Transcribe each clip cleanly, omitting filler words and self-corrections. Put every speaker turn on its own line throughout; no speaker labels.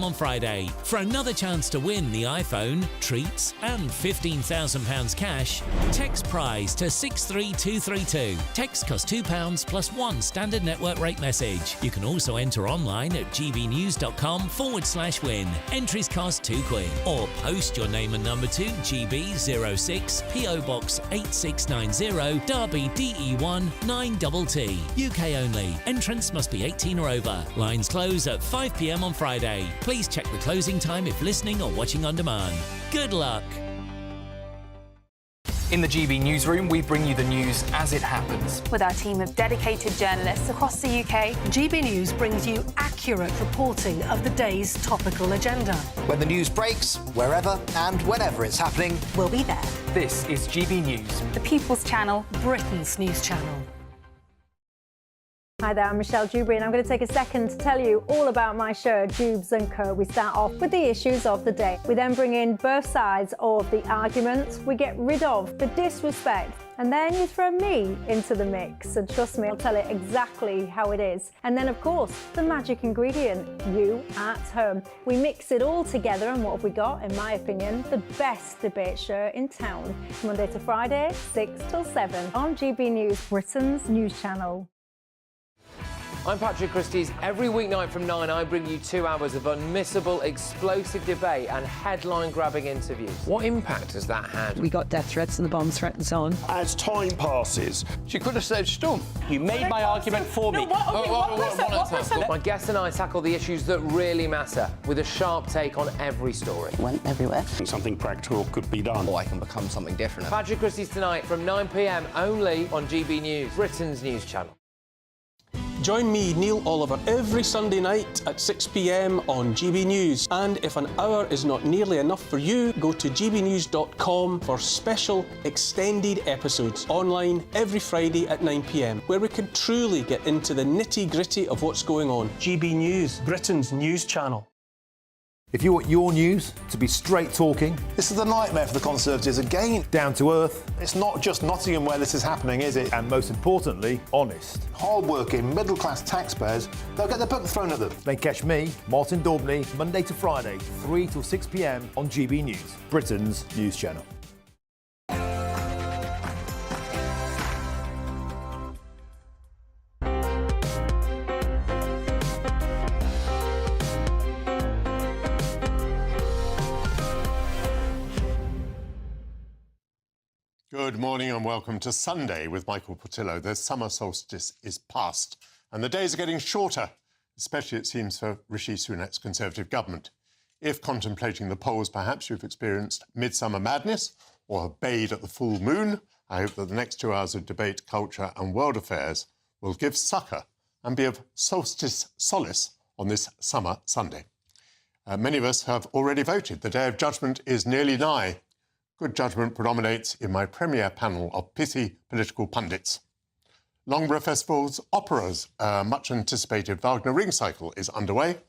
on Friday for another chance to win the iPhone, treats and £15,000 cash. Text prize to 63232. Text costs £2 plus one standard network rate message. You can also enter online at gbnews.com/win. Entries cost £2 or post your name and number to GB06 PO Box 8690 Derby DE1 9TT. UK only. Entrance must be 18 or over. Lines close at 5 p.m. on Friday. Please check the closing time if listening or watching on demand. Good luck.
In the GB newsroom, we bring you the news as it happens.
With our team of dedicated journalists across the UK,
GB News brings you accurate reporting of the day's topical agenda.
When the news breaks, wherever and whenever it's happening,
we'll be there.
This is GB News,
the People's Channel,
Britain's news channel.
Hi there, I'm Michelle Dewberry and I'm going to take a second to tell you all about my show, Dubes & Co. We start off with the issues of the day. We then bring in both sides of the argument. We get rid of the disrespect. And then you throw me into the mix. And trust me, I'll tell it exactly how it is. And then, of course, the magic ingredient, you at home. We mix it all together and what have we got, in my opinion, the best debate show in town. Monday to Friday, 6 till 7 on GB News, Britain's news channel.
I'm Patrick Christie's. Every weeknight from 9, I bring you 2 hours of unmissable, explosive debate and headline-grabbing interviews. What impact has that had?
We got death threats and the bomb threat and so on.
As time passes,
she could have said Storm. You made my argument for me.
My guests and I tackle the issues that really matter with a sharp take on every story.
It went everywhere.
Something practical could be done.
Or I can become something different.
Patrick Christie's tonight from 9 p.m. only on GB News, Britain's news channel.
Join me, Neil Oliver, every Sunday night at 6 p.m. on GB News. And if an hour is not nearly enough for you, go to gbnews.com for special extended episodes online every Friday at 9 p.m, where we can truly get into the nitty-gritty of what's going on. GB News, Britain's news channel.
If you want your news to be straight talking...
This is a nightmare for the Conservatives again.
Down to earth.
It's not just Nottingham where this is happening, is it?
And most importantly, honest.
Hard-working, middle-class taxpayers, they'll get their book thrown at them.
They catch me, Martin Daubney, Monday to Friday, 3 till 6 p.m. on GB News, Britain's news channel.
Good morning and welcome to Sunday with Michael Portillo. The summer solstice is past and the days are getting shorter, especially it seems for Rishi Sunak's Conservative government. If contemplating the polls, perhaps you've experienced midsummer madness or have bayed at the full moon, I hope that the next 2 hours of debate, culture and world affairs will give succour and be of solstice solace on this summer Sunday. Many of us have already voted. The day of judgment is nearly nigh. Good judgment predominates in my premier panel of pithy political pundits. Loughborough Festival's opera's much-anticipated Wagner Ring cycle is underway.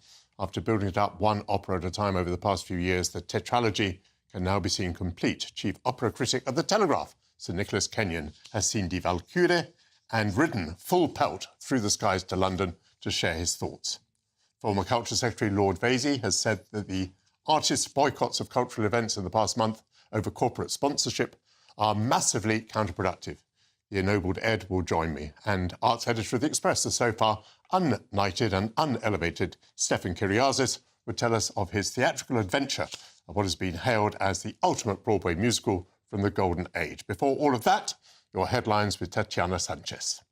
After building it up one opera at a time over the past few years, the tetralogy can now be seen complete. Chief opera critic of The Telegraph, Sir Nicholas Kenyon, has seen Die Walküre and ridden full pelt through the skies to London to share his thoughts. Former Culture Secretary Lord Vasey has said that the artists' boycotts of cultural events in the past month over corporate sponsorship are massively counterproductive. The ennobled Ed will join me, and arts editor of The Express, the so far unknighted and unelevated Stefan Kyriazis, would tell us of his theatrical adventure of what has been hailed as the ultimate Broadway musical from the Golden Age. Before all of that, your headlines with Tatiana Sanchez.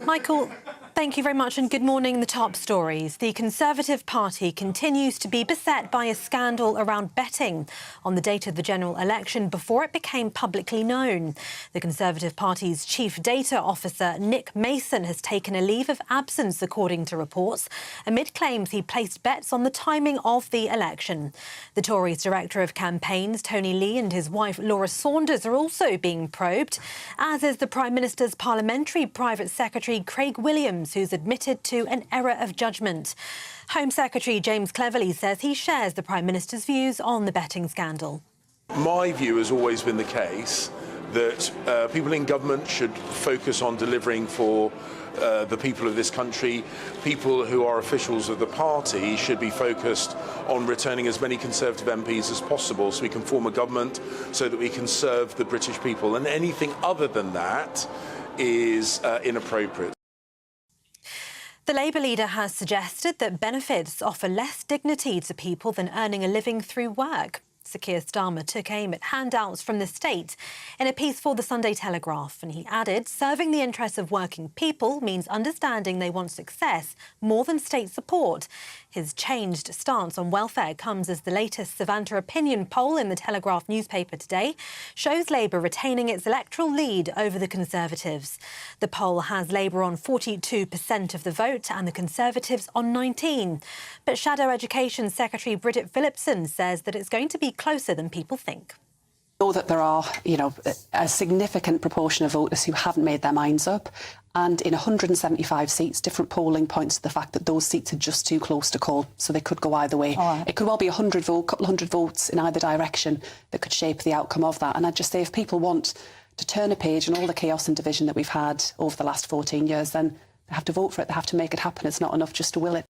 Michael, thank you very much and good morning. The top stories. The Conservative Party continues to be beset by a scandal around betting on the date of the general election before it became publicly known. The Conservative Party's Chief Data Officer, Nick Mason, has taken a leave of absence, according to reports, amid claims he placed bets on the timing of the election. The Tories' Director of Campaigns, Tony Lee, and his wife, Laura Saunders, are also being probed, as is the Prime Minister's Parliamentary Private Secretary, Craig Williams, who's admitted to an error of judgment. Home Secretary James Cleverly says he shares the Prime Minister's views on the betting scandal.
My view has always been the case
that people in government should focus on delivering for the people of this country. People who are officials of the party should be focused on returning as many Conservative MPs as possible so we can form a government so that we can serve the British people. And anything other than that is inappropriate.
The Labour leader has suggested that benefits offer less dignity to people than earning a living through work. Sir Keir Starmer took aim at handouts from the state in a piece for the Sunday Telegraph, and he added serving the interests of working people means understanding they want success more than state support. His changed stance on welfare comes as the latest Savanta opinion poll in the Telegraph newspaper today shows Labour retaining its electoral lead over the Conservatives. The poll has Labour on 42% of the vote and the Conservatives on 19%. But Shadow Education Secretary Bridget Phillipson says that it's going to be closer than people think.
Know that there are, a significant proportion of voters who haven't made their minds up, and in 175 seats, different polling points to the fact that those seats are just too close to call, so they could go either way. It could well be a couple hundred votes in either direction that could shape the outcome of that. And I'd just say if people want to turn a page on all the chaos and division that we've had over the last 14 years, then they have to vote for it, they have to make it happen. It's not enough just to will it.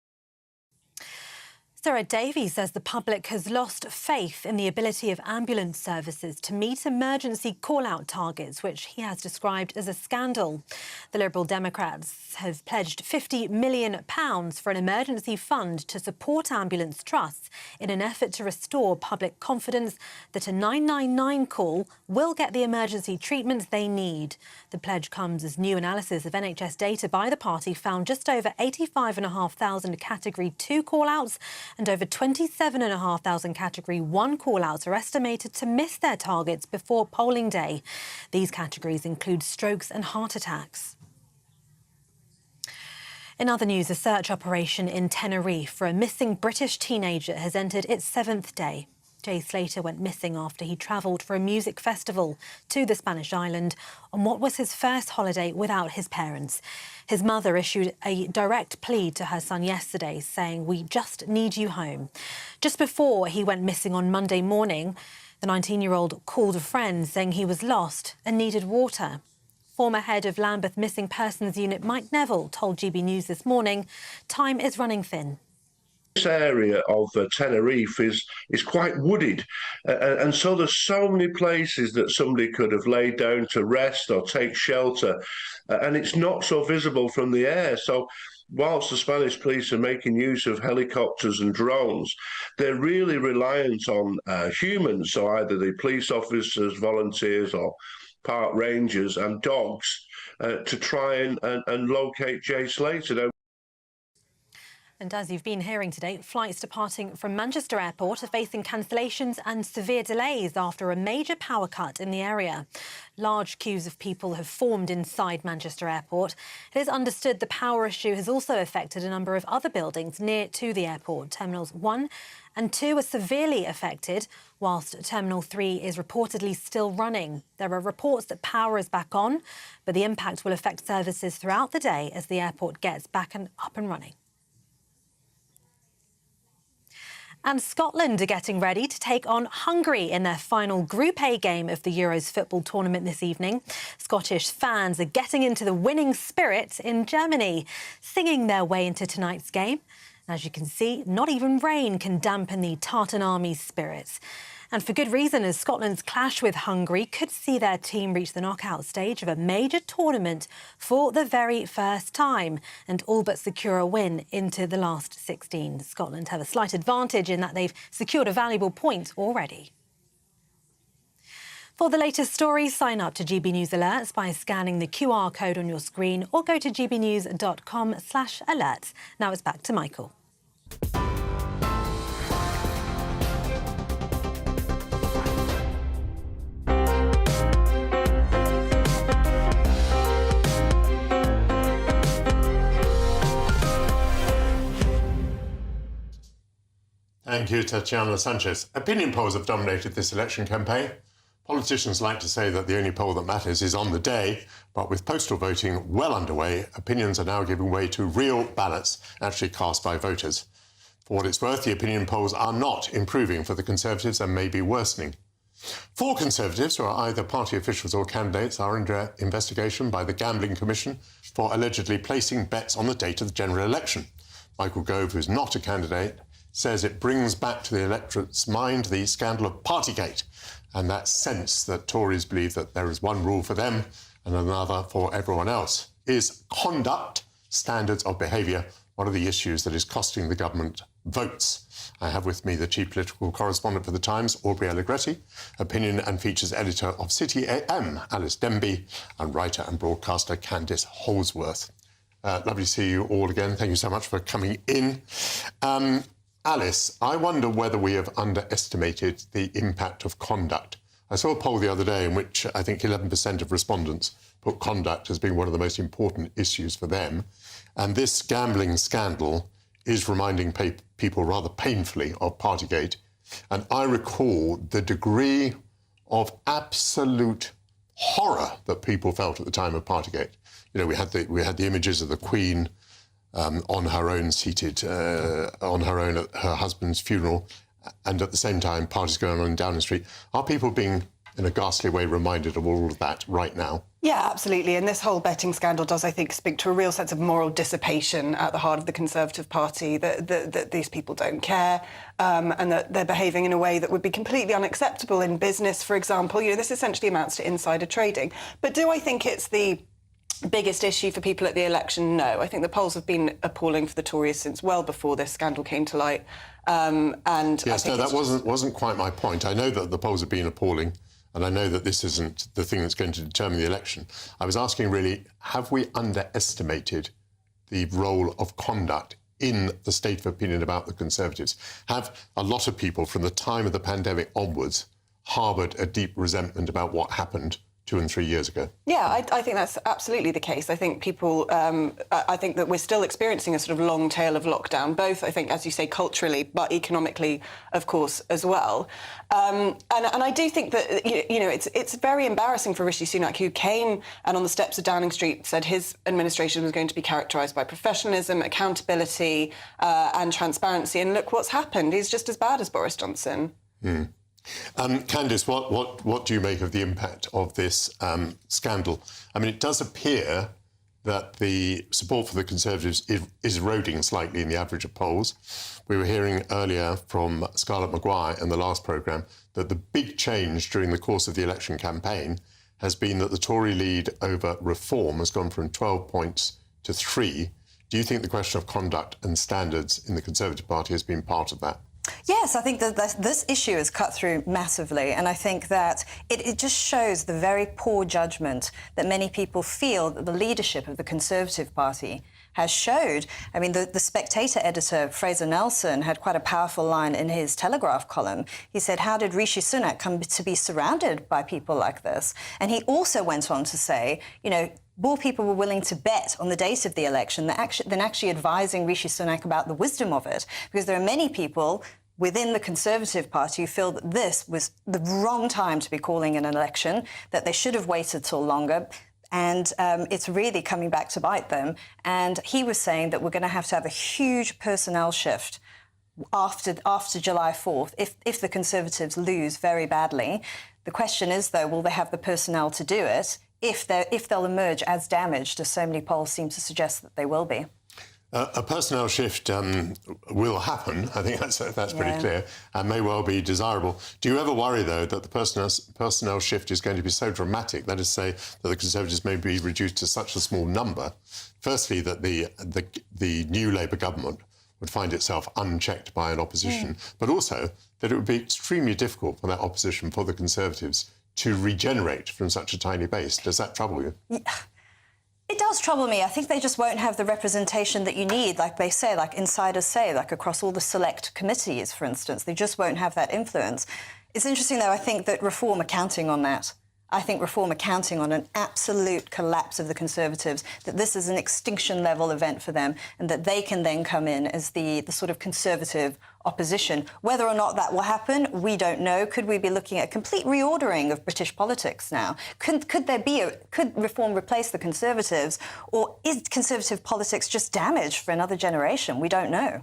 Sir Ed Davies says the public has lost faith in the ability of ambulance services to meet emergency call-out targets, which he has described as a scandal. The Liberal Democrats have pledged £50 million for an emergency fund to support ambulance trusts in an effort to restore public confidence that a 999 call will get the emergency treatments they need. The pledge comes as new analysis of NHS data by the party found just over 85,500 Category 2 call-outs and over 27,500 Category 1 call-outs are estimated to miss their targets before polling day. These categories include strokes and heart attacks. In other news, a search operation in Tenerife for a missing British teenager has entered its 7th day. Jay Slater went missing after he travelled for a music festival to the Spanish island on what was his first holiday without his parents. His mother issued a direct plea to her son yesterday, saying, "We just need you home." Just before he went missing on Monday morning, the 19-year-old called a friend saying he was lost and needed water. Former head of Lambeth Missing Persons Unit Mike Neville told GB News this morning, time is running thin.
This area of Tenerife is quite wooded, and so there's so many places that somebody could have laid down to rest or take shelter, and it's not so visible from the air. So whilst the Spanish police are making use of helicopters and drones, they're really reliant on humans, so either the police officers, volunteers or park rangers and dogs to try and locate Jay Slater.
And as you've been hearing today, flights departing from Manchester Airport are facing cancellations and severe delays after a major power cut in the area. Large queues of people have formed inside Manchester Airport. It is understood the power issue has also affected a number of other buildings near to the airport. Terminals 1 and 2 are severely affected, whilst Terminal 3 is reportedly still running. There are reports that power is back on, but the impact will affect services throughout the day as the airport gets back and up and running. And Scotland are getting ready to take on Hungary in their final Group A game of the Euros football tournament this evening. Scottish fans are getting into the winning spirit in Germany, singing their way into tonight's game. As you can see, not even rain can dampen the Tartan Army's spirits. And for good reason, as Scotland's clash with Hungary could see their team reach the knockout stage of a major tournament for the very first time and all but secure a win into the last 16. Scotland have a slight advantage in that they've secured a valuable point already. For the latest stories, sign up to GB News Alerts by scanning the QR code on your screen or go to gbnews.com/alerts. Now it's back to Michael.
Thank you, Tatiana Sanchez. Opinion polls have dominated this election campaign. Politicians like to say that the only poll that matters is on the day, but with postal voting well underway, opinions are now giving way to real ballots actually cast by voters. For what it's worth, the opinion polls are not improving for the Conservatives and may be worsening. Four Conservatives, who are either party officials or candidates, are under investigation by the Gambling Commission for allegedly placing bets on the date of the general election. Michael Gove, who's not a candidate, says it brings back to the electorate's mind the scandal of Partygate and that sense that Tories believe that there is one rule for them and another for everyone else. Is conduct, standards of behaviour, one of the issues that is costing the government votes? I have with me the chief political correspondent for The Times, Aubrey Allegretti, opinion and features editor of City AM, Alice Denby, and writer and broadcaster Candice Holsworth. Lovely to see you all again. Thank you so much for coming in. Alice, I wonder whether we have underestimated the impact of conduct. I saw a poll the other day in which I think 11% of respondents put conduct as being one of the most important issues for them. And this gambling scandal is reminding people rather painfully of Partygate. And I recall the degree of absolute horror that people felt at the time of Partygate. You know, we had the images of the Queen on her own, seated on her own at her husband's funeral, and at the same time, parties going on in Downing Street. Are people being, in a ghastly way, reminded of all of that right now?
Yeah, absolutely. And this whole betting scandal does, I think, speak to a real sense of moral dissipation at the heart of the Conservative Party, that these people don't care, and that they're behaving in a way that would be completely unacceptable in business, for example. You know, this essentially amounts to insider trading. But do I think it's the biggest issue for people at the election? No. I think the polls have been appalling for the Tories since well before this scandal came to light. And
yes, no, that wasn't quite my point. I know that the polls have been appalling, and I know that this isn't the thing that's going to determine the election. I was asking, really, have we underestimated the role of conduct in the state of opinion about the Conservatives? Have a lot of people from the time of the pandemic onwards harboured a deep resentment about what happened 2 and 3 years ago?
Yeah, I think that's absolutely the case. I think people, I think that we're still experiencing a sort of long tail of lockdown, both, I think, as you say, culturally, but economically, of course, as well. And I do think that, you know, it's very embarrassing for Rishi Sunak, who came and on the steps of Downing Street said his administration was going to be characterised by professionalism, accountability and transparency. And look what's happened. He's just as bad as Boris Johnson.
Mm. Candice, what do you make of the impact of this scandal? I mean, it does appear that the support for the Conservatives is eroding slightly in the average of polls. We were hearing earlier from Scarlett Maguire in the last programme that the big change during the course of the election campaign has been that the Tory lead over reform has gone from 12 points to 3. Do you think the question of conduct and standards in the Conservative Party has been part of that?
Yes, I think that this issue is cut through massively, and I think that it just shows the very poor judgment that many people feel that the leadership of the Conservative Party has showed. I mean, the Spectator editor, Fraser Nelson, had quite a powerful line in his Telegraph column. He said, how did Rishi Sunak come to be surrounded by people like this? And he also went on to say, you know, more people were willing to bet on the date of the election than actually advising Rishi Sunak about the wisdom of it, because there are many people within the Conservative Party who feel that this was the wrong time to be calling an election, that they should have waited till longer, and it's really coming back to bite them. And he was saying that we're going to have a huge personnel shift after July 4th if the Conservatives lose very badly. The question is, though, will they have the personnel to do it if they'll emerge as damaged, as so many polls seem to suggest that they will be?
A personnel shift will happen. I think that's pretty clear, and may well be desirable. Do you ever worry, though, that the personnel shift is going to be so dramatic, that is to say, that the Conservatives may be reduced to such a small number, firstly, that the new Labour government would find itself unchecked by an opposition, but also that it would be extremely difficult for that opposition, for the Conservatives, to regenerate from such a tiny base? Does that trouble you?
Yeah. It does trouble me. I think they just won't have the representation that you need, like they say, like insiders say, like across all the select committees, for instance. They just won't have that influence. It's interesting, though, I think that Reform are counting on that. I think Reform are counting on an absolute collapse of the Conservatives, that this is an extinction-level event for them, and that they can then come in as the sort of Conservative opposition. Whether or not that will happen, we don't know. Could we be looking at a complete reordering of British politics now? Could Reform replace the Conservatives, or is Conservative politics just damaged for another generation? We don't know.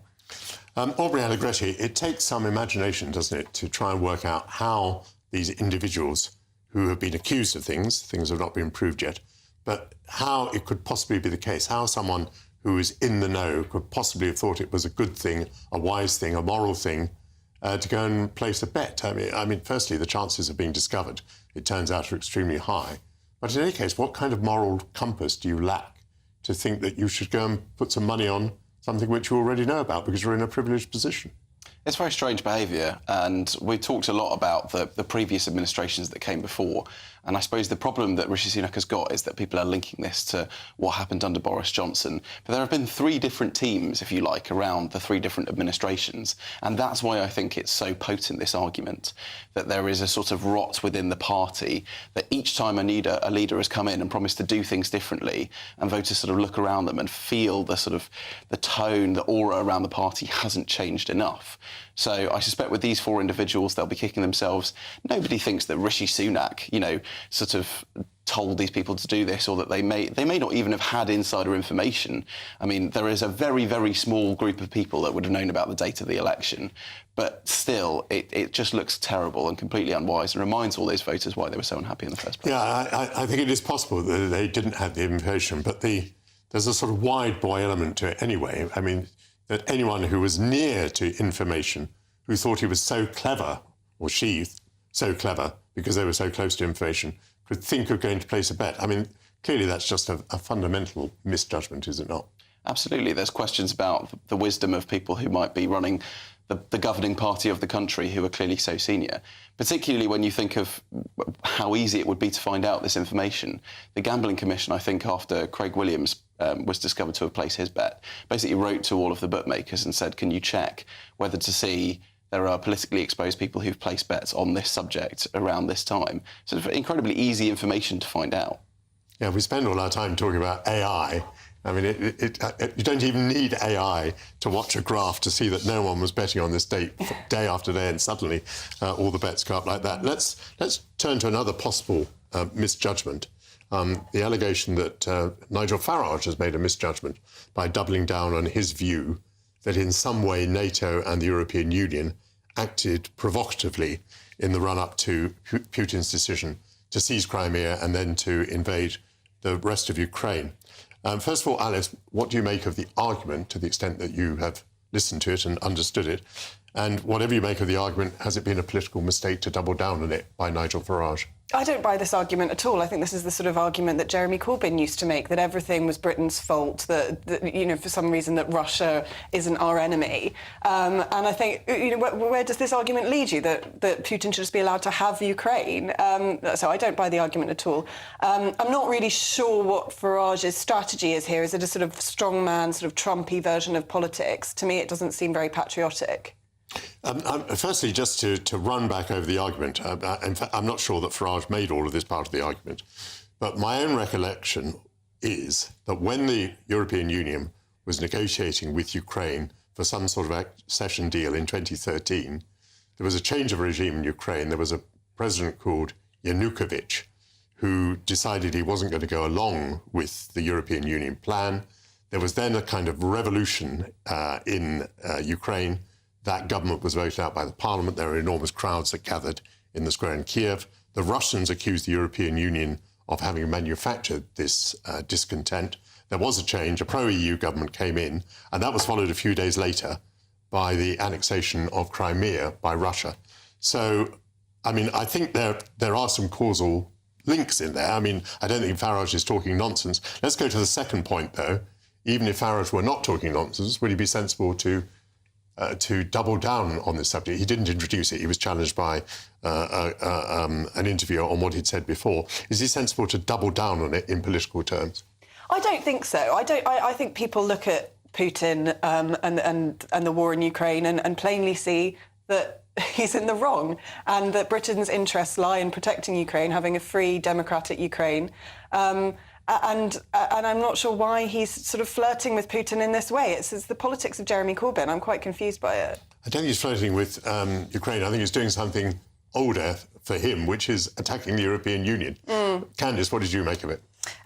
Aubrey Allegretti, it takes some imagination, doesn't it, to try and work out how these individuals who have been accused of things. Things have not been proved yet. But how it could possibly be the case, how someone who is in the know could possibly have thought it was a good thing, a wise thing, a moral thing, to go and place a bet. I mean, firstly, the chances of being discovered, it turns out, are extremely high. But in any case, what kind of moral compass do you lack to think that you should go and put some money on something which you already know about because you're in a privileged position?
It's very strange behaviour, and we talked a lot about the previous administrations that came before, and I suppose the problem that Rishi Sunak has got is that people are linking this to what happened under Boris Johnson. But there have been 3 different teams, if you like, around the 3 different administrations, and that's why I think it's so potent, this argument, that there is a sort of rot within the party, that each time a leader has come in and promised to do things differently, and voters sort of look around them and feel the sort of the tone, the aura around the party hasn't changed enough. So I suspect with these 4 individuals, they'll be kicking themselves. Nobody thinks that Rishi Sunak, you know, sort of told these people to do this, or that they may not even have had insider information. I mean, there is a very, very small group of people that would have known about the date of the election. But still, it just looks terrible and completely unwise and reminds all those voters why they were so unhappy in the first place.
Yeah, I think it is possible that they didn't have the information, but there's a sort of wide boy element to it anyway. I mean, that anyone who was near to information, who thought he was so clever, or she so clever, because they were so close to information, could think of going to place a bet. I mean, clearly that's just a fundamental misjudgment, is it not?
Absolutely. There's questions about the wisdom of people who might be running the governing party of the country who are clearly so senior, particularly when you think of how easy it would be to find out this information. The Gambling Commission, I think, after Craig Williams was discovered to have placed his bet, basically wrote to all of the bookmakers and said, can you check whether to see there are politically exposed people who've placed bets on this subject around this time. So it's incredibly easy information to find out.
Yeah, we spend all our time talking about AI. I mean, you don't even need AI to watch a graph to see that no one was betting on this date day after day, and suddenly all the bets go up like that. Let's turn to another possible misjudgment. The allegation that Nigel Farage has made a misjudgment by doubling down on his view that in some way NATO and the European Union acted provocatively in the run-up to Putin's decision to seize Crimea and then to invade the rest of Ukraine. First of all, Alice, what do you make of the argument, to the extent that you have listened to it and understood it? And whatever you make of the argument, has it been a political mistake to double down on it by Nigel Farage?
I don't buy this argument at all. I think this is the sort of argument that Jeremy Corbyn used to make, that everything was Britain's fault, that you know, for some reason that Russia isn't our enemy. And I think, you know, where does this argument lead you, that Putin should just be allowed to have Ukraine? So I don't buy the argument at all. I'm not really sure what Farage's strategy is here. Is it a sort of strongman, sort of Trumpy version of politics? To me, it doesn't seem very patriotic.
Firstly, just to run back over the argument, in fact, I'm not sure that Farage made all of this part of the argument, but my own recollection is that when the European Union was negotiating with Ukraine for some sort of accession deal in 2013, there was a change of regime in Ukraine. There was a president called Yanukovych who decided he wasn't going to go along with the European Union plan. There was then a kind of revolution in Ukraine. That government was voted out by the parliament. There were enormous crowds that gathered in the square in Kiev. The Russians accused the European Union of having manufactured this discontent. There was a change. A pro-EU government came in, and that was followed a few days later by the annexation of Crimea by Russia. So, I mean, I think there are some causal links in there. I mean, I don't think Farage is talking nonsense. Let's go to the second point, though. Even if Farage were not talking nonsense, would he be sensible to double down on this subject? He didn't introduce it. He was challenged by an interviewer on what he'd said before. Is he sensible to double down on it in political terms?
I don't think so. I think people look at Putin and the war in Ukraine and plainly see that he's in the wrong, and that Britain's interests lie in protecting Ukraine, having a free, democratic Ukraine. And I'm not sure why he's sort of flirting with Putin in this way. It's the politics of Jeremy Corbyn. I'm quite confused by it.
I don't think he's flirting with Ukraine. I think he's doing something older for him, which is attacking the European Union. Candice, what did you make of it?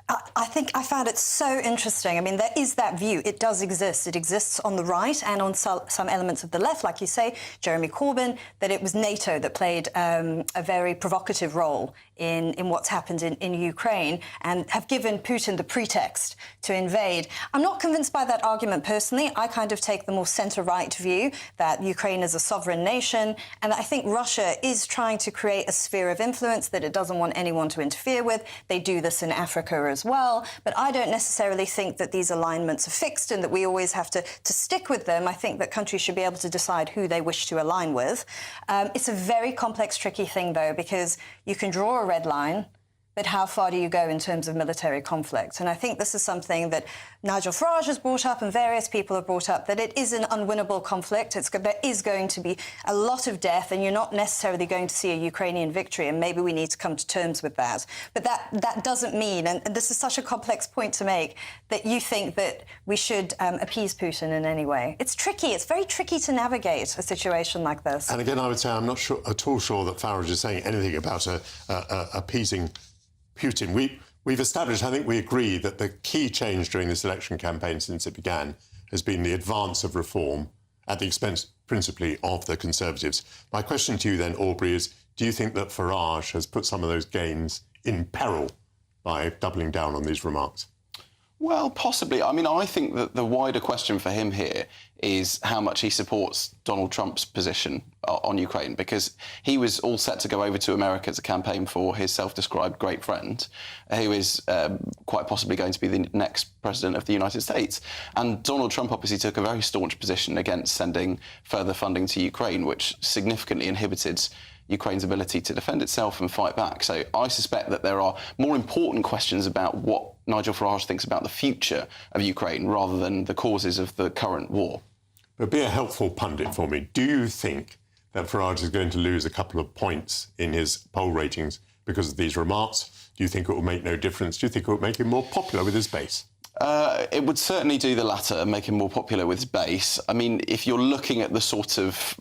I think I found it so interesting. I mean, there is that view. It does exist. It exists on the right and on some elements of the left, like you say, Jeremy Corbyn, that it was NATO that played a very provocative role in what's happened in Ukraine and have given Putin the pretext to invade. I'm not convinced by that argument personally. I kind of take the more centre-right view that Ukraine is a sovereign nation, and I think Russia is trying to create a sphere of influence that it doesn't want anyone to interfere with. They do this in Africa as well, but I don't necessarily think that these alignments are fixed and that we always have to stick with them. I think that countries should be able to decide who they wish to align with. It's a very complex, tricky thing, though, because you can draw a red line, but how far do you go in terms of military conflict? And I think this is something that Nigel Farage has brought up and various people have brought up, that it is an unwinnable conflict. There is going to be a lot of death, and you're not necessarily going to see a Ukrainian victory, and maybe we need to come to terms with that. But that doesn't mean, and this is such a complex point to make, that you think that we should appease Putin in any way. It's tricky. It's very tricky to navigate a situation like this.
And again, I would say I'm not at all sure that Farage is saying anything about appeasing Putin. We've established, I think we agree, that the key change during this election campaign since it began has been the advance of reform at the expense, principally, of the Conservatives. My question to you then, Aubrey, is do you think that Farage has put some of those gains in peril by doubling down on these remarks?
Well, possibly. I mean, I think that the wider question for him here is how much he supports Donald Trump's position on Ukraine, because he was all set to go over to America to campaign for his self-described great friend, who is quite possibly going to be the next president of the United States. And Donald Trump obviously took a very staunch position against sending further funding to Ukraine, which significantly inhibited Ukraine's ability to defend itself and fight back. So I suspect that there are more important questions about what Nigel Farage thinks about the future of Ukraine rather than the causes of the current war.
But be a helpful pundit for me. Do you think that Farage is going to lose a couple of points in his poll ratings because of these remarks? Do you think it will make no difference? Do you think it will make him more popular with his base?
It would certainly do the latter and make him more popular with his base. I mean, if you're looking at the sort of,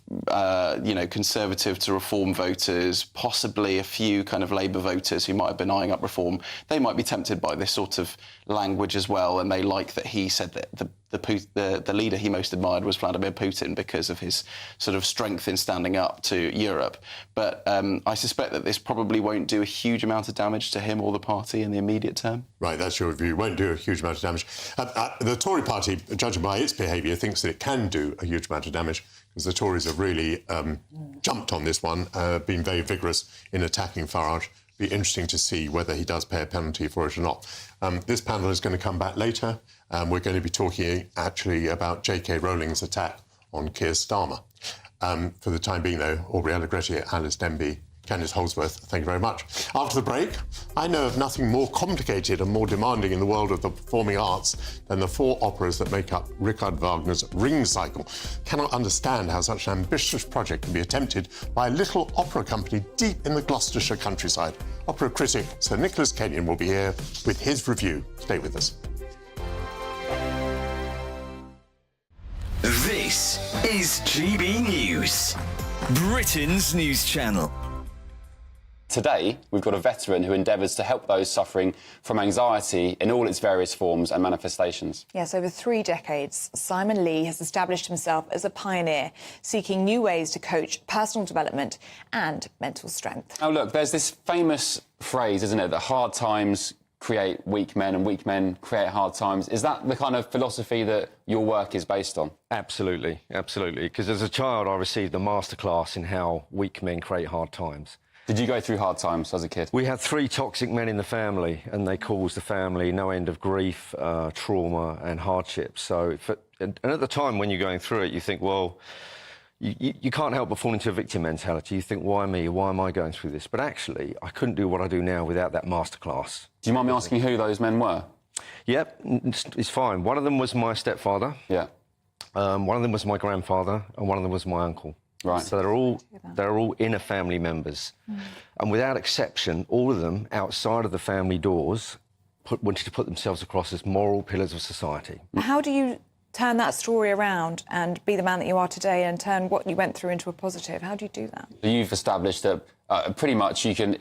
conservative to reform voters, possibly a few kind of Labour voters who might have been eyeing up reform, they might be tempted by this sort of language as well, and they like that he said that the leader he most admired was Vladimir Putin because of his sort of strength in standing up to Europe. But I suspect that this probably won't do a huge amount of damage to him or the party in the immediate term.
Right, that's your view. Won't do a huge amount of damage. The Tory party, judging by its behaviour, thinks that it can do a huge amount of damage because the Tories have really jumped on this one, been very vigorous in attacking Farage. Be interesting to see whether he does pay a penalty for it or not. This panel is going to come back later. We're going to be talking actually about J.K. Rowling's attack on Keir Starmer. For the time being, though, Aubrey Allegretti, Alice Denby, Candice Holdsworth, thank you very much. After the break, I know of nothing more complicated and more demanding in the world of the performing arts than the 4 operas that make up Richard Wagner's Ring Cycle. Cannot understand how such an ambitious project can be attempted by a little opera company deep in the Gloucestershire countryside. Opera critic Sir Nicholas Kenyon will be here with his review. Stay with us.
This is GB News, Britain's news channel.
Today, we've got a veteran who endeavours to help those suffering from anxiety in all its various forms and manifestations.
Yes, over 3 decades, Simon Lee has established himself as a pioneer, seeking new ways to coach personal development and mental strength.
Oh, look, there's this famous phrase, isn't it, that hard times create weak men and weak men create hard times. Is that the kind of philosophy that your work is based on?
Absolutely, absolutely. Because as a child, I received a masterclass in how weak men create hard times.
Did you go through hard times as a kid?
We had 3 toxic men in the family, and they caused the family no end of grief, trauma and hardship. And at the time when you're going through it, you think, well, you can't help but fall into a victim mentality. You think, why me? Why am I going through this? But actually, I couldn't do what I do now without that masterclass.
Do you mind me asking who those men were?
Yep, it's fine. One of them was my stepfather.
Yeah.
One of them was my grandfather, and one of them was my uncle.
Right.
So they're all inner family members. And without exception, all of them, outside of the family doors, wanted to put themselves across as moral pillars of society.
How do you turn that story around and be the man that you are today and turn what you went through into a positive? How do you do that?
You've established that pretty much you can,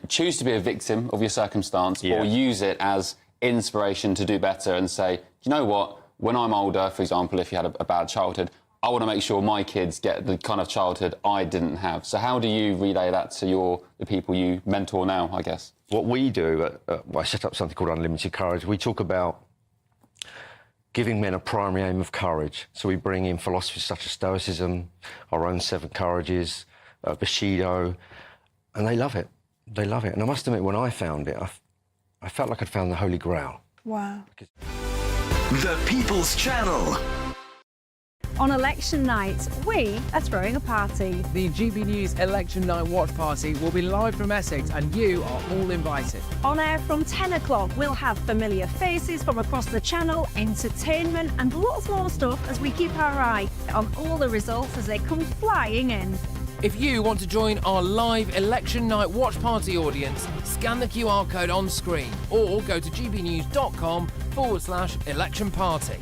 choose to be a victim of your circumstance or use it as inspiration to do better and say, you know what, when I'm older, for example, if you had a bad childhood, I want to make sure my kids get the kind of childhood I didn't have. So how do you relay that to the people you mentor now, I guess?
What we do, I set up something called Unlimited Courage. We talk about giving men a primary aim of courage. So we bring in philosophies such as Stoicism, our own 7 Courages, Bushido, and they love it. They love it. And I must admit, when I found it, I felt like I'd found the Holy Grail.
Wow.
The People's Channel.
On election night, we are throwing a party.
The GB News Election Night Watch Party will be live from Essex and you are all invited.
On air from 10 o'clock, we'll have familiar faces from across the channel, entertainment and lots more stuff as we keep our eye on all the results as they come flying in.
If you want to join our live Election Night Watch Party audience, scan the QR code on screen or go to gbnews.com/election party.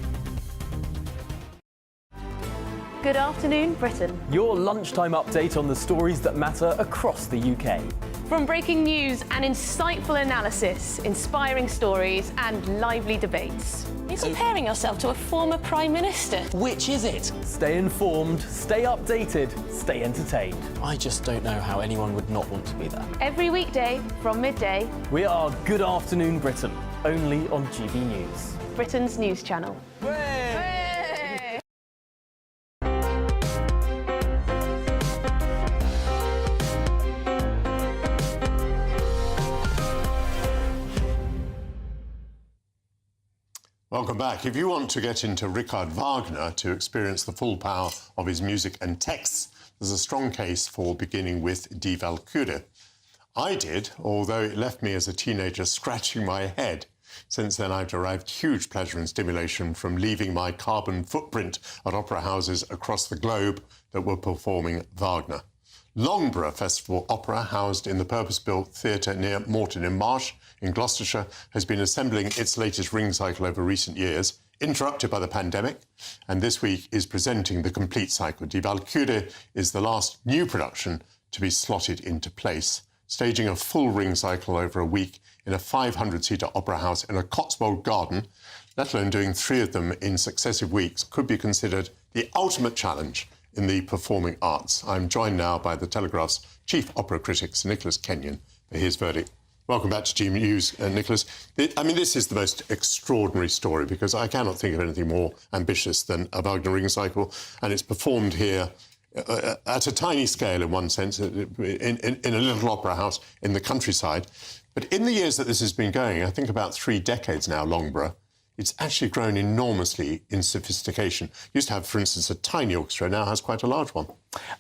Good afternoon, Britain.
Your lunchtime update on the stories that matter across the UK.
From breaking news and insightful analysis, inspiring stories and lively debates. You're comparing yourself to a former Prime Minister.
Which is it? Stay informed, stay updated, stay entertained.
I just don't know how anyone would not want to be there.
Every weekday from midday.
We are Good Afternoon Britain, only on GB News.
Britain's news channel.
Welcome back. If you want to get into Richard Wagner to experience the full power of his music and texts, there's a strong case for beginning with Die Walküre. I did, although it left me as a teenager scratching my head. Since then, I've derived huge pleasure and stimulation from leaving my carbon footprint at opera houses across the globe that were performing Wagner. Loughborough Festival Opera, housed in the purpose-built theatre near Morton in Marsh in Gloucestershire, has been assembling its latest ring cycle over recent years, interrupted by the pandemic, and this week is presenting the complete cycle. Die Walküre is the last new production to be slotted into place, staging a full ring cycle over a week in a 500-seater opera house in a Cotswold garden, let alone doing 3 of them in successive weeks, could be considered the ultimate challenge in the performing arts. I'm joined now by the Telegraph's chief opera critic, Sir Nicholas Kenyon, for his verdict. Welcome back to GB News, Nicholas. I mean, this is the most extraordinary story because I cannot think of anything more ambitious than a Wagner ring cycle, and it's performed here at a tiny scale in one sense, in a little opera house in the countryside. But in the years that this has been going, I think about 3 decades now, Loughborough, it's actually grown enormously in sophistication. Used to have, for instance, a tiny orchestra, now has quite a large one.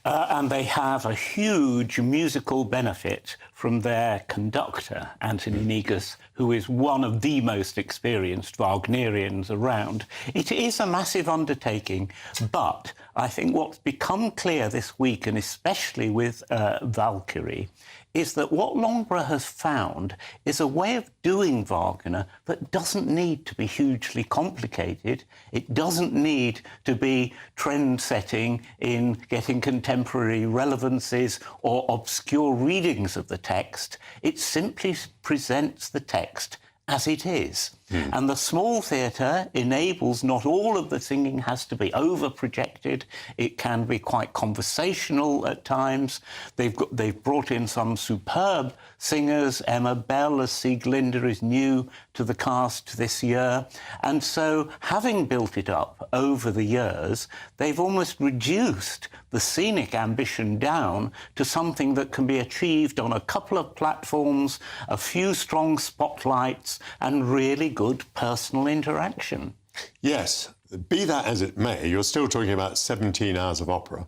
And they have a huge musical benefit from their conductor, Anthony Negus, who is one of the most experienced Wagnerians around. It is a massive undertaking, but I think what's become clear this week, and especially with Valkyrie, is that what Loughborough has found is a way of doing Wagner that doesn't need to be hugely complicated. It doesn't need to be trend-setting in getting contemporary relevances or obscure readings of the text. It simply presents the text as it is. And the small theatre enables not all of the singing has to be over-projected. It can be quite conversational at times. They've brought in some superb singers. Emma Bell as Sieglinde is new to the cast this year. And so, having built it up over the years, they've almost reduced the scenic ambition down to something that can be achieved on a couple of platforms, a few strong spotlights, and really good personal interaction.
Yes, be that as it may, you're still talking about 17 hours of opera.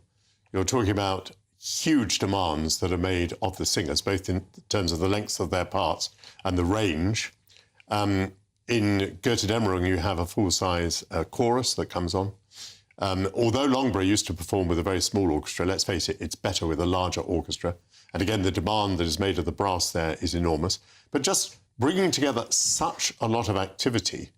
You're talking about huge demands that are made of the singers, both in terms of the length of their parts and the range. In Götterdämmerung, you have a full-size chorus that comes on. Although Loughborough used to perform with a very small orchestra, let's face it, it's better with a larger orchestra. And again, the demand that is made of the brass there is enormous. But just bringing together such a lot of activity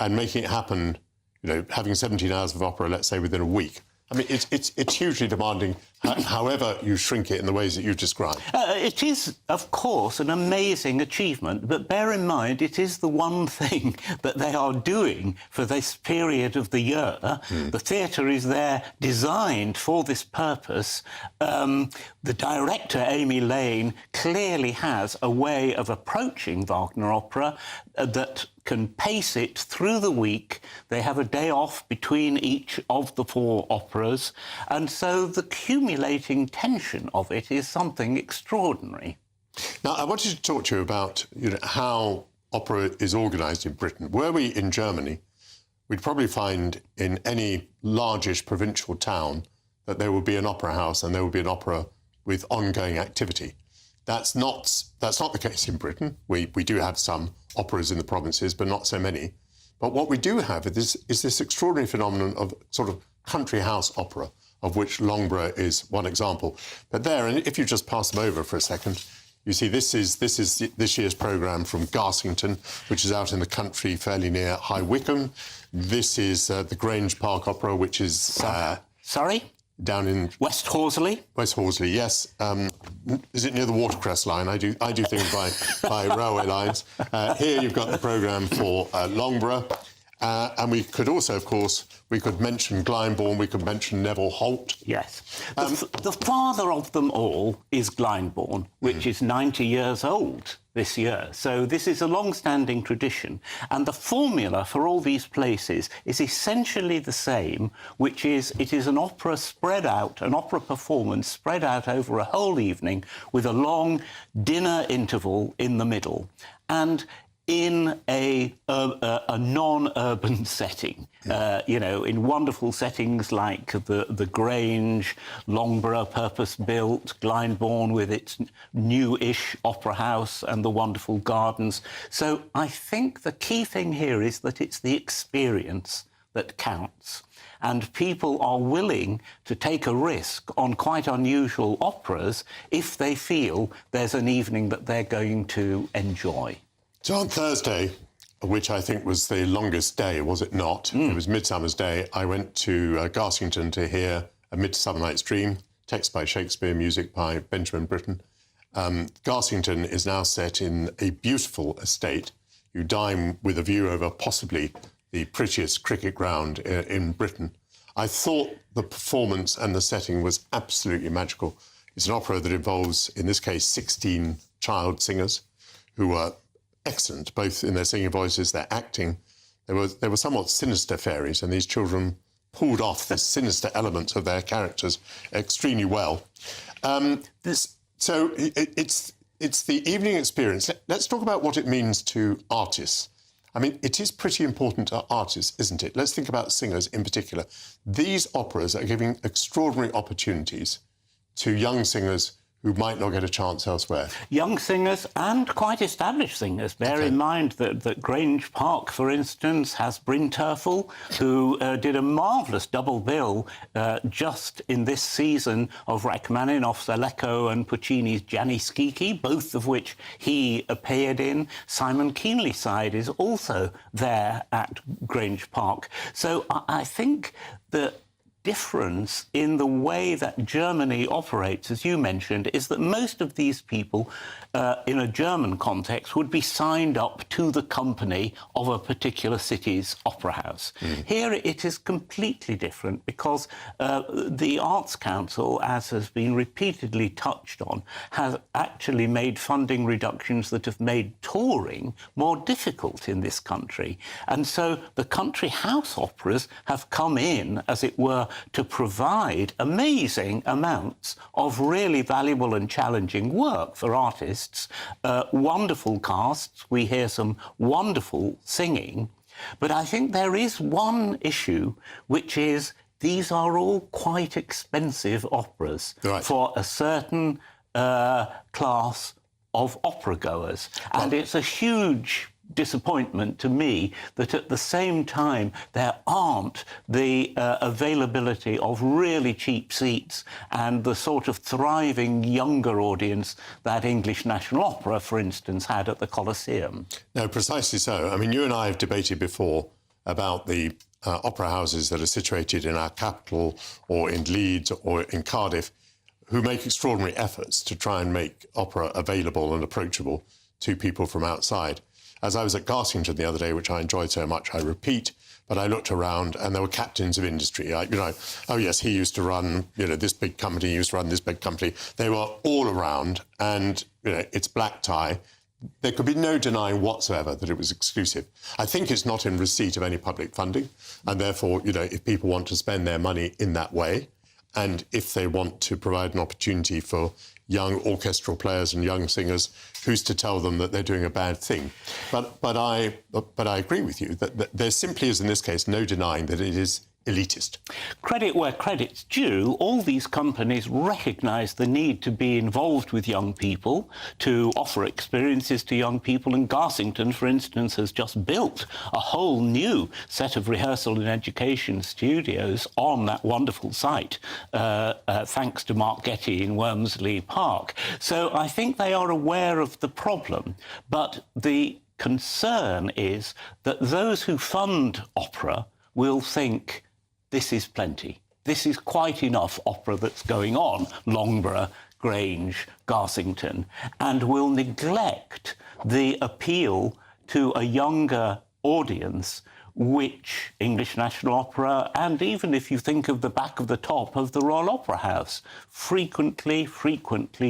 and making it happen, you know, having 17 hours of opera, let's say, within a week, I mean, it's hugely demanding, however you shrink it in the ways that you've described.
It is, of course, an amazing achievement, but bear in mind it is the one thing that they are doing for this period of the year. The theatre is there designed for this purpose. The director, Amy Lane, clearly has a way of approaching Wagner opera that can pace it through the week. They have a day off between each of the 4 operas, and so the accumulating tension of it is something extraordinary.
Now, I wanted to talk to you about how opera is organised in Britain. Were we in Germany, we'd probably find in any largish provincial town that there would be an opera house and there would be an opera with ongoing activity. That's not the case in Britain. We do have some operas in the provinces, but not so many. But what we do have is this extraordinary phenomenon of sort of country house opera, of which Loughborough is one example. But there, and if you just pass them over for a second, you see this is this year's programme from Garsington, which is out in the country fairly near High Wycombe. This is the Grange Park Opera, which is...
Sorry?
Down in...
West Horsley?
West Horsley, yes. Is it near the Watercress line? I do things by railway lines. Here you've got the programme for Loughborough. And we could also, of course, we could mention Glyndebourne, we could mention Neville Holt.
Yes. The father of them all is Glyndebourne, which is 90 years old this year. So this is a long-standing tradition. And the formula for all these places is essentially the same, which is it is an opera spread out, an opera performance spread out over a whole evening with a long dinner interval in the middle. And in a non-urban setting, in wonderful settings like the Grange, Loughborough purpose-built, Glyndebourne with its new-ish opera house and the wonderful gardens. So I think the key thing here is that it's the experience that counts. And people are willing to take a risk on quite unusual operas if they feel there's an evening that they're going to enjoy.
So on Thursday, which I think was the longest day, was it not? It was Midsummer's Day. I went to Garsington to hear A Midsummer Night's Dream, text by Shakespeare, music by Benjamin Britten. Garsington is now set in a beautiful estate. You dine with a view over possibly the prettiest cricket ground in Britain. I thought the performance and the setting was absolutely magical. It's an opera that involves, in this case, 16 child singers who are excellent, both in their singing voices, their acting. They were somewhat sinister fairies, and these children pulled off the sinister elements of their characters extremely well. So it's the evening experience. Let's talk about what it means to artists. I mean, it is pretty important to artists, isn't it? Let's think about singers in particular. These operas are giving extraordinary opportunities to young singers who might not get a chance elsewhere.
Young singers and quite established singers. Bear in mind that Grange Park, for instance, has Bryn Terfel, who did a marvellous double bill just in this season of Rachmaninoff's Aleko and Puccini's Gianni Schicchi, both of which he appeared in. Simon Keenlyside is also there at Grange Park. So I think that difference in the way that Germany operates, as you mentioned, is that most of these people in a German context would be signed up to the company of a particular city's opera house. Here it is completely different because the Arts Council, as has been repeatedly touched on, has actually made funding reductions that have made touring more difficult in this country. And so the country house operas have come in, as it were, to provide amazing amounts of really valuable and challenging work for artists, wonderful casts. We hear some wonderful singing. But I think there is one issue, which is these are all quite expensive operas for a certain class of opera goers. And it's a huge disappointment to me that at the same time there aren't the availability of really cheap seats and the sort of thriving younger audience that English National Opera, for instance, had at the Coliseum.
No, precisely so. I mean, you and I have debated before about the opera houses that are situated in our capital or in Leeds or in Cardiff, who make extraordinary efforts to try and make opera available and approachable to people from outside. As I was at Garsington the other day, which I enjoyed so much, I repeat, but I looked around and there were captains of industry. Oh yes, he used to run, this big company, he used to run this big company. They were all around, and, it's black tie. There could be no denying whatsoever that it was exclusive. I think it's not in receipt of any public funding, and therefore, if people want to spend their money in that way, and if they want to provide an opportunity for young orchestral players and young singers, who's to tell them that they're doing a bad thing? But I agree with you that there simply is, in this case, no denying that it is elitist.
Credit where credit's due, all these companies recognise the need to be involved with young people, to offer experiences to young people, and Garsington, for instance, has just built a whole new set of rehearsal and education studios on that wonderful site, thanks to Mark Getty in Wormsley Park. So I think they are aware of the problem, but the concern is that those who fund opera will think, this is plenty. This is quite enough opera that's going on, Loughborough, Grange, Garsington, and will neglect the appeal to a younger audience, which English National Opera, and even if you think of the back of the top of the Royal Opera House, frequently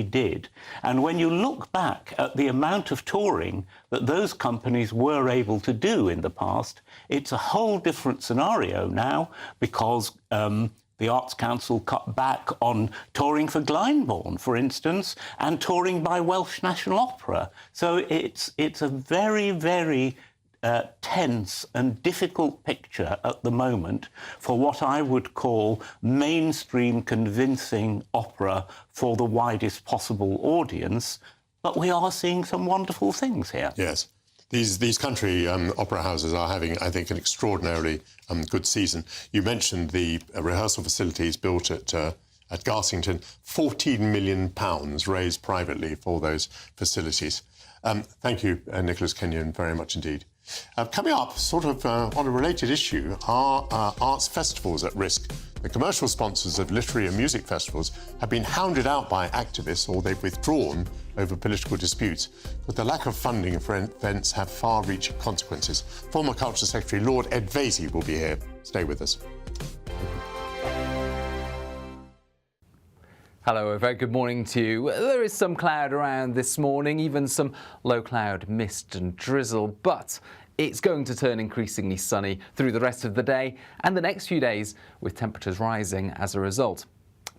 did. And when you look back at the amount of touring that those companies were able to do in the past, it's a whole different scenario now, because the Arts Council cut back on touring for Glyndebourne, for instance, and touring by Welsh National Opera. So it's a very, very tense and difficult picture at the moment for what I would call mainstream convincing opera for the widest possible audience. But we are seeing some wonderful things here.
Yes. These country opera houses are having, I think, an extraordinarily good season. You mentioned the rehearsal facilities built at Garsington, £14 million raised privately for those facilities. Thank you, Nicholas Kenyon, very much indeed. Coming up, sort of on a related issue, are arts festivals at risk? The commercial sponsors of literary and music festivals have been hounded out by activists, or they've withdrawn over political disputes. But the lack of funding for events have far-reaching consequences. Former Culture Secretary Lord Ed Vaizey will be here. Stay with us.
Hello, a very good morning to you. There is some cloud around this morning, even some low cloud mist and drizzle, but it's going to turn increasingly sunny through the rest of the day and the next few days, with temperatures rising as a result.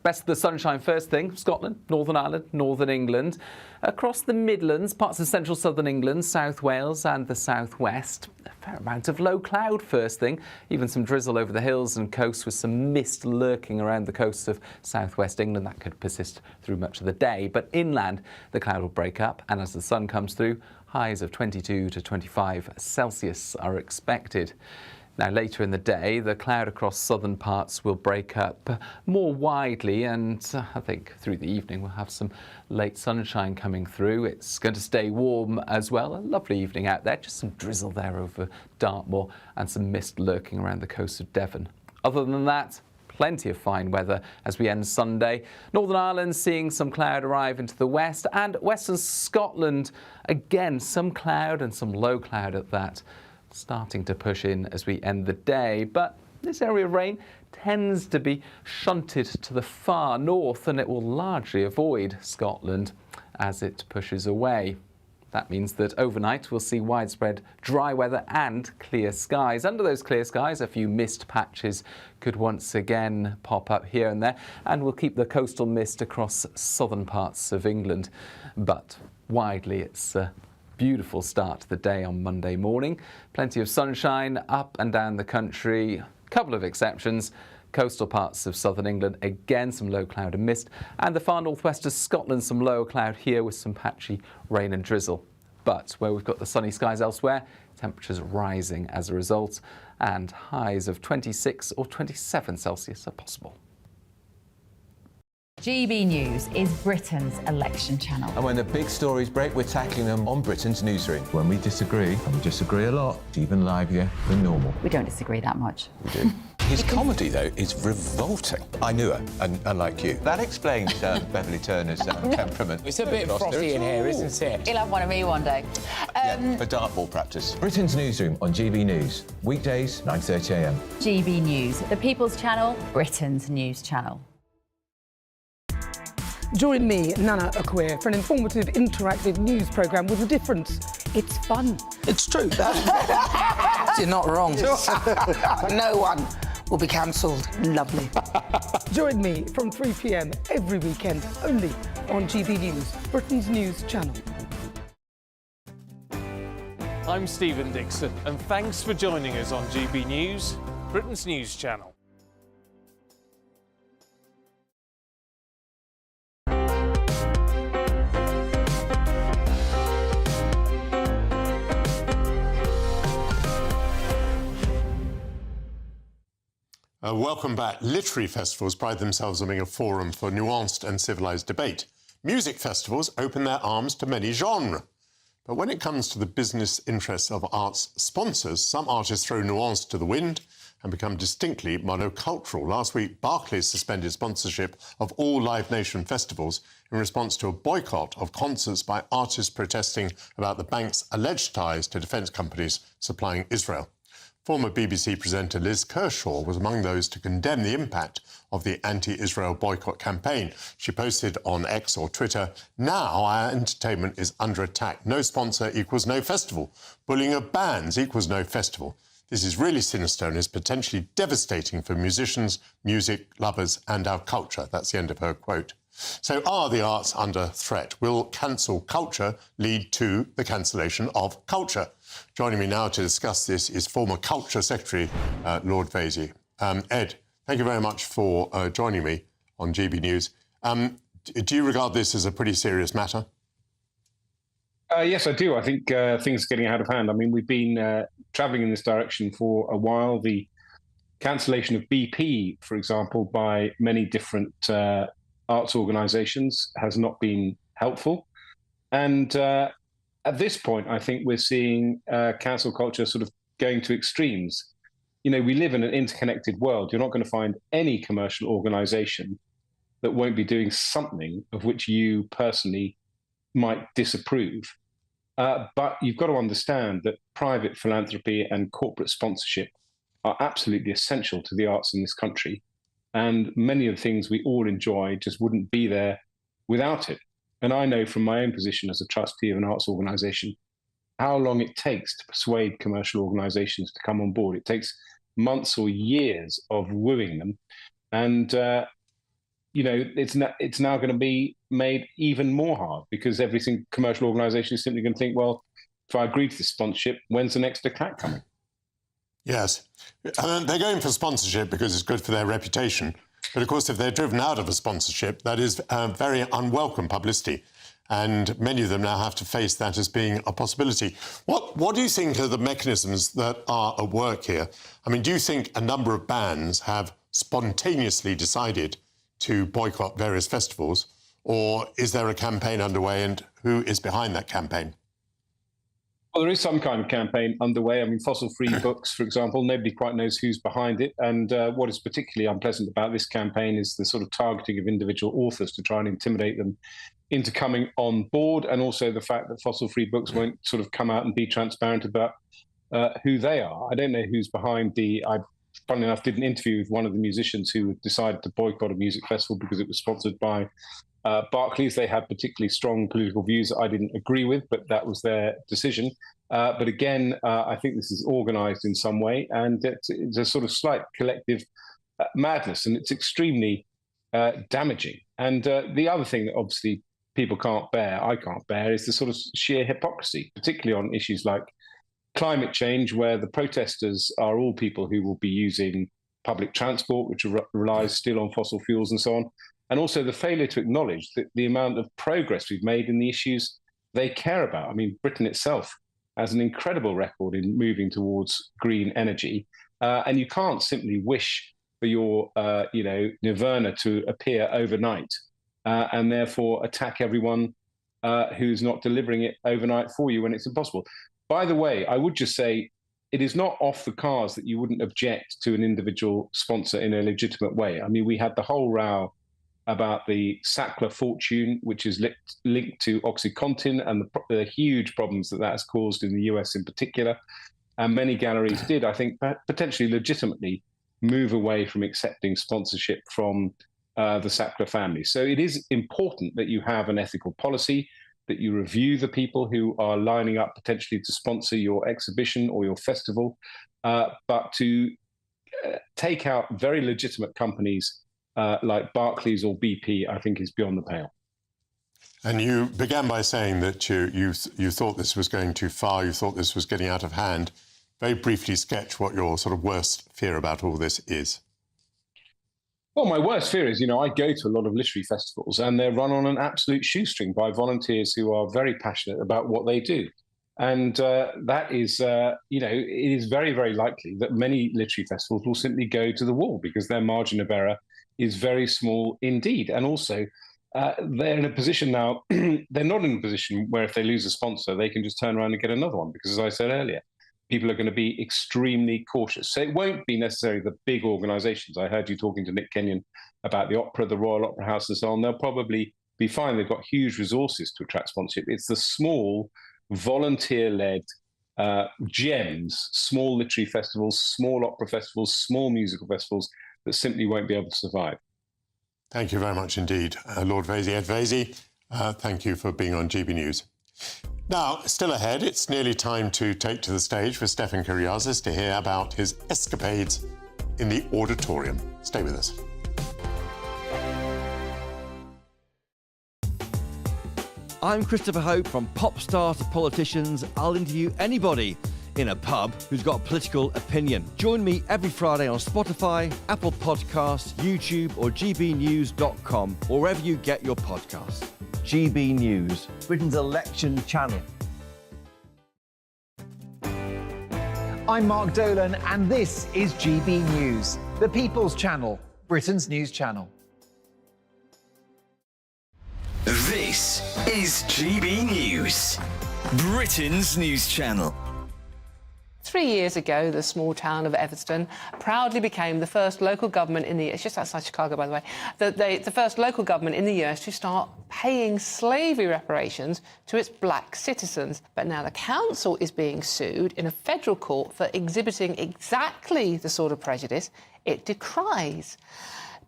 Best of the sunshine first thing, Scotland, Northern Ireland, Northern England. Across the Midlands, parts of central southern England, South Wales and the southwest. A fair amount of low cloud first thing, even some drizzle over the hills and coasts, with some mist lurking around the coasts of southwest England. That could persist through much of the day, but inland the cloud will break up, and as the sun comes through, highs of 22 to 25 Celsius are expected. Now, later in the day, the cloud across southern parts will break up more widely, and I think through the evening we'll have some late sunshine coming through. It's going to stay warm as well. A lovely evening out there. Just some drizzle there over Dartmoor and some mist lurking around the coast of Devon. Other than that, plenty of fine weather as we end Sunday. Northern Ireland seeing some cloud arrive into the west, and western Scotland, again, some cloud and some low cloud at that, starting to push in as we end the day. But this area of rain tends to be shunted to the far north, and it will largely avoid Scotland as it pushes away. That means that overnight we'll see widespread dry weather and clear skies. Under those clear skies, a few mist patches could once again pop up here and there, and we'll keep the coastal mist across southern parts of England. But widely, it's a beautiful start to the day on Monday morning. Plenty of sunshine up and down the country. A couple of exceptions. Coastal parts of southern England, again some low cloud and mist, and the far northwest of Scotland, some lower cloud here with some patchy rain and drizzle. But where we've got the sunny skies elsewhere, temperatures rising as a result, and highs of 26 or 27 Celsius are possible.
GB News is Britain's election channel.
And when the big stories break, we're tackling them on Britain's newsroom. When we disagree, and we disagree a lot, it's even livelier than normal.
We don't disagree that much.
We do.
His comedy, though, is revolting. I knew her, and unlike you. That explains Beverly Turner's temperament.
It's a bit frosty in here, isn't it?
He'll have one of me one day.
Yeah, for dartball practice.
Britain's newsroom on GB News. Weekdays, 9:30 a.m.
GB News, the People's Channel, Britain's news channel.
Join me, Nana Akwe, for an informative, interactive news programme with a difference. It's fun.
It's true. You're not wrong. No one will be cancelled. Lovely.
Join me from 3 p.m. every weekend, only on GB News, Britain's news channel.
I'm Stephen Dixon, and thanks for joining us on GB News, Britain's news channel.
Welcome back. Literary festivals pride themselves on being a forum for nuanced and civilised debate. Music festivals open their arms to many genres. But when it comes to the business interests of arts sponsors, some artists throw nuance to the wind and become distinctly monocultural. Last week, Barclays suspended sponsorship of all Live Nation festivals in response to a boycott of concerts by artists protesting about the bank's alleged ties to defence companies supplying Israel. Former BBC presenter Liz Kershaw was among those to condemn the impact of the anti-Israel boycott campaign. She posted on X or Twitter, "Now our entertainment is under attack. No sponsor equals no festival. Bullying of bands equals no festival. This is really sinister and is potentially devastating for musicians, music lovers and our culture." That's the end of her quote. So are the arts under threat? Will cancel culture lead to the cancellation of culture? Joining me now to discuss this is former Culture Secretary Lord Vaizey. Ed, thank you very much for joining me on GB News. Do you regard this as a pretty serious matter?
Yes, I do. I think things are getting out of hand. I mean, we've been travelling in this direction for a while. The cancellation of BP, for example, by many different arts organisations has not been helpful. And at this point, I think we're seeing cancel culture sort of going to extremes. You know, we live in an interconnected world. You're not going to find any commercial organisation that won't be doing something of which you personally might disapprove. But you've got to understand that private philanthropy and corporate sponsorship are absolutely essential to the arts in this country. And many of the things we all enjoy just wouldn't be there without it. And I know from my own position as a trustee of an arts organisation how long it takes to persuade commercial organisations to come on board. It takes months or years of wooing them. And, you know, it's now going to be made even more hard because every single commercial organisation is simply going to think, well, if I agree to this sponsorship, when's the next attack coming?
Yes. They're going for sponsorship because it's good for their reputation. But, of course, if they're driven out of a sponsorship, that is very unwelcome publicity. And many of them now have to face that as being a possibility. What do you think are the mechanisms that are at work here? I mean, do you think a number of bands have spontaneously decided to boycott various festivals? Or is there a campaign underway, and who is behind that campaign?
Well, there is some kind of campaign underway. I mean, fossil-free books, for example, nobody quite knows who's behind it. And what is particularly unpleasant about this campaign is the sort of targeting of individual authors to try and intimidate them into coming on board, and also the fact that fossil-free books won't sort of come out and be transparent about who they are. I don't know who's behind I, funnily enough, did an interview with one of the musicians who decided to boycott a music festival because it was sponsored by Barclays. They had particularly strong political views that I didn't agree with, but that was their decision. But again, I think this is organised in some way, and it's a sort of slight collective madness, and it's extremely damaging. And the other thing that obviously people can't bear, I can't bear, is the sort of sheer hypocrisy, particularly on issues like climate change, where the protesters are all people who will be using public transport, which relies still on fossil fuels and so on. And also the failure to acknowledge that the amount of progress we've made in the issues they care about. I mean, Britain itself has an incredible record in moving towards green energy. And you can't simply wish for your, nirvana to appear overnight and therefore attack everyone who's not delivering it overnight for you when it's impossible. By the way, I would just say it is not off the cards that you wouldn't object to an individual sponsor in a legitimate way. I mean, we had the whole row about the Sackler fortune, which is linked to OxyContin and the huge problems that has caused in the US in particular. And many galleries did, I think, potentially legitimately move away from accepting sponsorship from the Sackler family. So it is important that you have an ethical policy, that you review the people who are lining up potentially to sponsor your exhibition or your festival, but to take out very legitimate companies like Barclays or BP, I think is beyond the pale.
And you began by saying that you thought this was going too far, you thought this was getting out of hand. Very briefly sketch what your sort of worst fear about all this is.
Well, my worst fear is, I go to a lot of literary festivals and they're run on an absolute shoestring by volunteers who are very passionate about what they do. And that is, it is very, very likely that many literary festivals will simply go to the wall because their margin of error is very small indeed. And also, they're in a position now, they're not in a position where if they lose a sponsor, they can just turn around and get another one. Because as I said earlier, people are going to be extremely cautious. So it won't be necessarily the big organizations. I heard you talking to Nick Kenyon about the opera, the Royal Opera House and so on. They'll probably be fine. They've got huge resources to attract sponsorship. It's the small, volunteer-led gems, small literary festivals, small opera festivals, small musical festivals that simply won't be able to survive.
Thank you very much indeed, Lord Vasey. Ed Vasey, thank you for being on GB News. Now, still ahead, it's nearly time to take to the stage for Stefan Kyriazis to hear about his escapades in the auditorium. Stay with us.
I'm Christopher Hope. From pop stars to politicians, I'll interview anybody in a pub who's got a political opinion. Join me every Friday on Spotify, Apple Podcasts, YouTube or gbnews.com, or wherever you get your podcasts. GB News, Britain's election channel.
I'm Mark Dolan and this is GB News, the People's Channel, Britain's news channel.
This is GB News, Britain's news channel.
3 years ago, the small town of Evanston proudly became the first local government in the... It's just outside Chicago, by the way. The first local government in the US to start paying slavery reparations to its black citizens. But now the council is being sued in a federal court for exhibiting exactly the sort of prejudice it decries.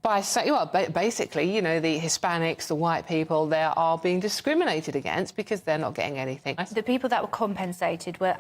By saying, well, basically, the Hispanics, the white people, they are being discriminated against because they're not getting anything.
The people that were compensated were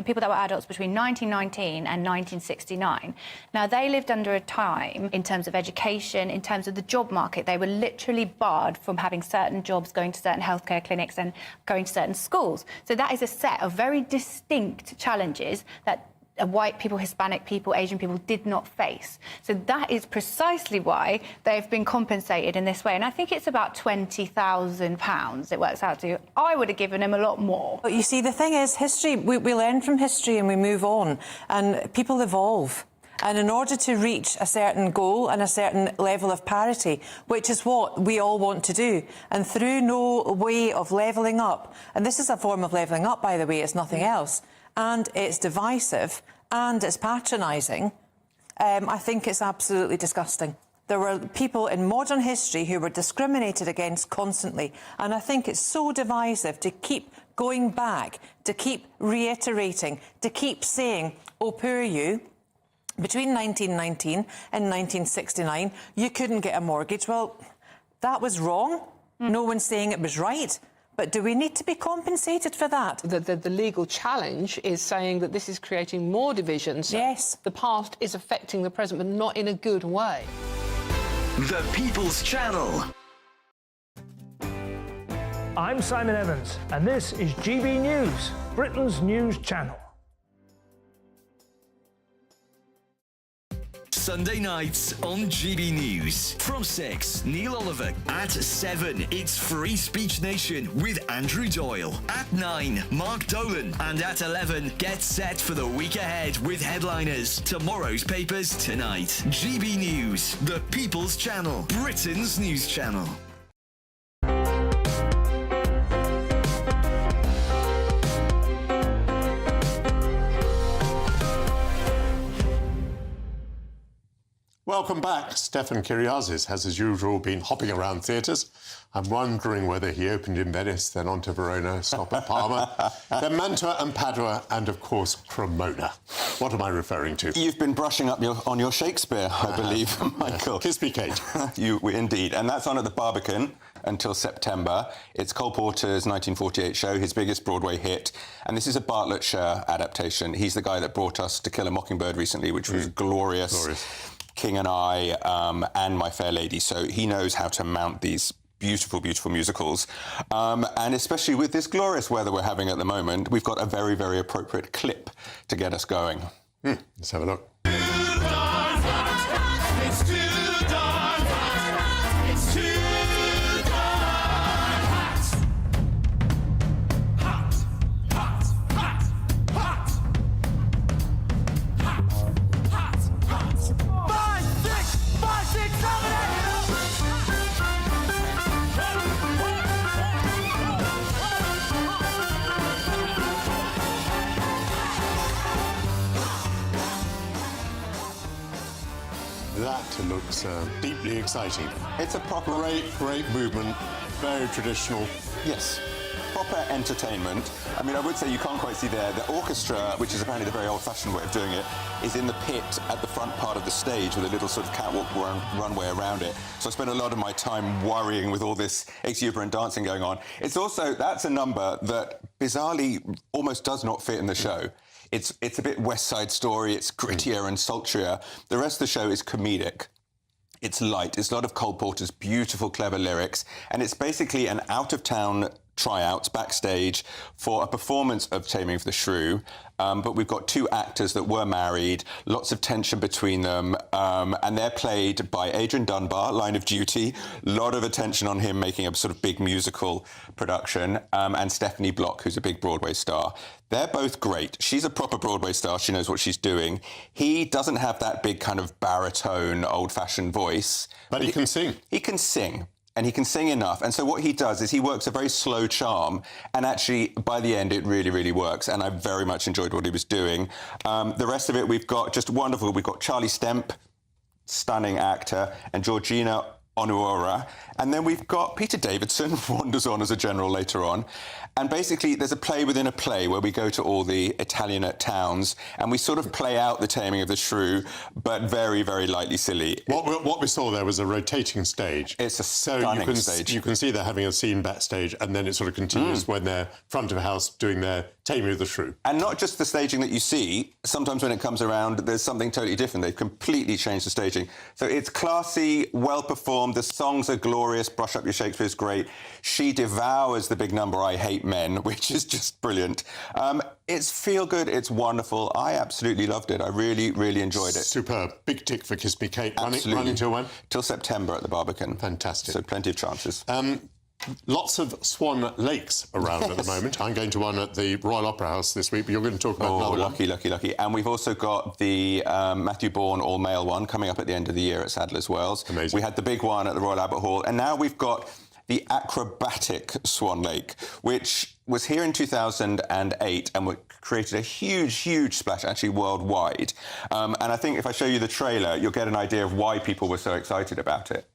people that were adults between 1919 and 1969. Now, they lived under a time, in terms of education, in terms of the job market, they were literally barred from having certain jobs, going to certain healthcare clinics and going to certain schools. So that is a set of very distinct challenges that white people, Hispanic people, Asian people did not face. So that is precisely why they've been compensated in this way. And I think it's about £20,000 it works out to. I would have given him a lot more.
But you see, the thing is, history, we learn from history and we move on, and people evolve. And in order to reach a certain goal and a certain level of parity, which is what we all want to do, and through no way of levelling up, and this is a form of levelling up, by the way, it's nothing else, and it's divisive and it's patronising, I think it's absolutely disgusting. There were people in modern history who were discriminated against constantly, and I think it's so divisive to keep going back, to keep reiterating, to keep saying, oh, poor you, between 1919 and 1969, you couldn't get a mortgage. Well, that was wrong. No one's saying it was right. But do we need to be compensated for that?
The legal challenge is saying that this is creating more divisions.
Yes.
The past is affecting the present, but not in a good way.
The People's Channel.
I'm Simon Evans, and this is GB News, Britain's news channel.
Sunday nights on GB News. From 6, Neil Oliver. At 7, it's Free Speech Nation with Andrew Doyle. At 9, Mark Dolan. And at 11, get set for the week ahead with headliners. Tomorrow's papers tonight. GB News, the People's Channel, Britain's news channel.
Welcome back. Stefan Kyriazis has, as usual, been hopping around theatres. I'm wondering whether he opened in Venice, then on to Verona, stop at Parma, then Mantua and Padua, and, of course, Cremona. What am I referring to?
You've been brushing up on your Shakespeare, I believe, Michael.
Kiss me, Kate.
Indeed. And that's on at the Barbican until September. It's Cole Porter's 1948 show, his biggest Broadway hit. And this is a Bartlett Sher adaptation. He's the guy that brought us To Kill a Mockingbird recently, which was glorious. King and I, and My Fair Lady. So he knows how to mount these beautiful, beautiful musicals. And especially with this glorious weather we're having at the moment, we've got a very, very appropriate clip to get us going.
Let's have a look. That looks deeply exciting.
It's a proper...
Great movement, very traditional.
Yes, proper entertainment. I mean, I would say you can't quite see there. The orchestra, which is apparently the very old-fashioned way of doing it, is in the pit at the front part of the stage with a little sort of catwalk runway around it. So I spent a lot of my time worrying with all this exuberant dancing going on. It's also, that's a number that bizarrely almost does not fit in the show. It's a bit West Side Story, it's grittier and sultrier. The rest of the show is comedic. It's light, it's a lot of Cole Porter's beautiful, clever lyrics, and it's basically an out-of-town tryouts backstage for a performance of Taming of the Shrew. But we've got two actors that were married, lots of tension between them, and they're played by Adrian Dunbar, Line of Duty, a lot of attention on him making a sort of big musical production, and Stephanie Block, who's a big Broadway star. They're both great. She's a proper Broadway star. She knows what she's doing. He doesn't have that big kind of baritone, old-fashioned voice.
But he can sing.
He can sing. And he can sing enough. And so what he does is he works a very slow charm. And actually, by the end, it really, really works. And I very much enjoyed what he was doing. The rest of it, we've got just wonderful. We've got Charlie Stemp, stunning actor, and Georgina Onuora. And then we've got Peter Davidson, wanders on as a general later on. And basically, there's a play within a play where we go to all the Italianate towns and we sort of play out the Taming of the Shrew, but very, very lightly silly.
What we saw there was a rotating stage.
It's a stunning
stage. You can see they're having a scene backstage, and then it sort of continues when they're front of house doing their Taming of the Shrew.
And not just the staging that you see. Sometimes when it comes around, there's something totally different. They've completely changed the staging. So it's classy, well performed. The songs are glorious. Brush Up Your Shakespeare is great. She devours the big number I Hate Men, which is just brilliant. It's feel good. It's wonderful. I absolutely loved it. I really, really enjoyed it.
Superb. Big tick for Kiss Me Kate.
Absolutely.
Running till when?
Till September at the Barbican.
Fantastic.
So plenty of chances.
Lots of Swan Lakes around at the moment. I'm going to one at the Royal Opera House this week, but you're going to talk about another one.
Lucky. And we've also got the Matthew Bourne all-male one coming up at the end of the year at Sadler's Wells.
Amazing.
We had the big one at the Royal Albert Hall, and now we've got the acrobatic Swan Lake, which was here in 2008 and created a huge, huge splash, actually worldwide. And I think if I show you the trailer, you'll get an idea of why people were so excited about it.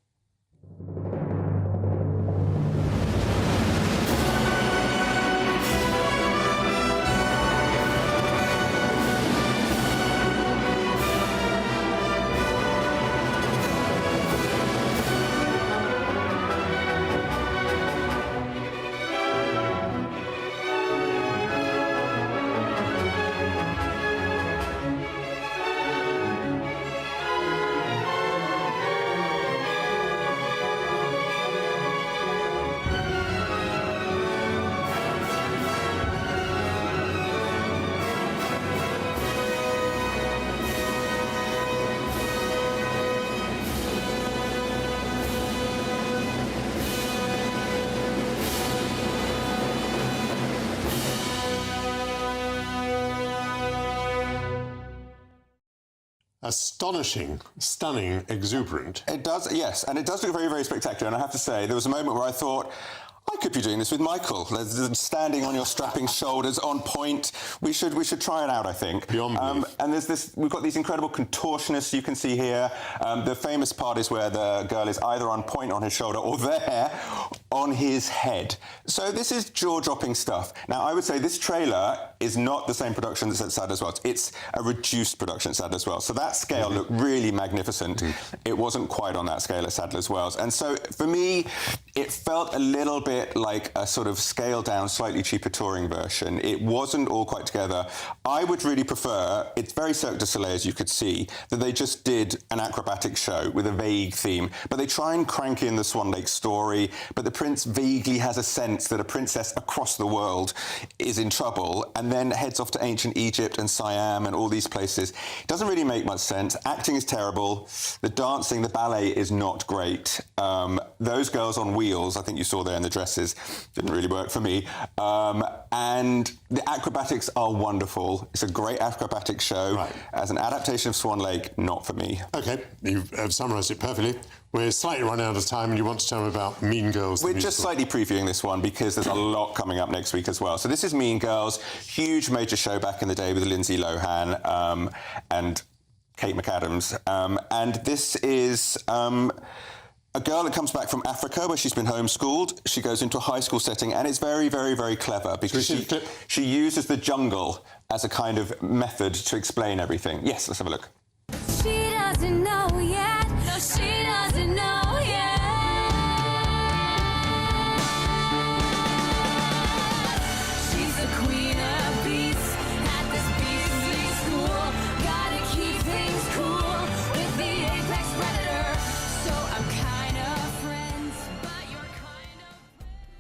Astonishing, stunning, exuberant.
It does, yes, and it does look very, very spectacular. And I have to say, there was a moment where I thought, I could be doing this with Michael. Standing on your strapping shoulders, on point. We should try it out, I think.
Beyond belief.
And we've got these incredible contortionists you can see here. The famous part is where the girl is either on point on his shoulder or there on his head. So this is jaw-dropping stuff. Now, I would say this trailer is not the same production that's at Sadler's Wells. It's a reduced production at Sadler's Wells. So that scale looked really magnificent. It wasn't quite on that scale at Sadler's Wells. And so for me, it felt a little bit like a sort of scaled-down, slightly cheaper touring version. It wasn't all quite together. I would really prefer, it's very Cirque du Soleil, as you could see, that they just did an acrobatic show with a vague theme. But they try and crank in the Swan Lake story, but the prince vaguely has a sense that a princess across the world is in trouble and then heads off to ancient Egypt and Siam and all these places. It doesn't really make much sense. Acting is terrible. The dancing, the ballet is not great. Those girls on wheels, I think you saw there in the dresses, didn't really work for me. And the acrobatics are wonderful. It's a great acrobatic show.
Right.
As an adaptation of Swan Lake, not for me.
OK, you've summarised it perfectly. We're slightly running out of time, and you want to tell me about Mean Girls.
We're just slightly previewing this one because there's a lot coming up next week as well. So this is Mean Girls, huge major show back in the day with Lindsay Lohan and Kate McAdams. And this is a girl that comes back from Africa where she's been homeschooled. She goes into a high school setting, and it's very, very, very clever because she uses the jungle as a kind of method to explain everything. Yes, let's have a look.
She doesn't know yet. No, she doesn't know yet. She's the queen of beasts at this beastly school. Gotta keep things cool with the apex predator. So I'm kind of friends, but you're kind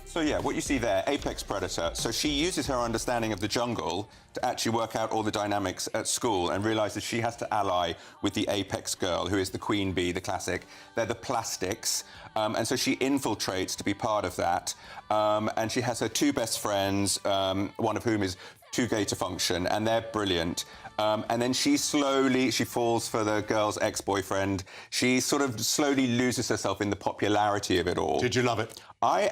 of...
So yeah, what you see there, apex predator. So she uses her understanding of the jungle to actually work out all the dynamics at school and realises she has to ally with the apex girl, who is the queen bee, the classic. They're the plastics. And so she infiltrates to be part of that. And she has her two best friends, one of whom is too gay to function, and they're brilliant. And then she falls for the girl's ex-boyfriend. She sort of slowly loses herself in the popularity of it all.
Did you love it?
I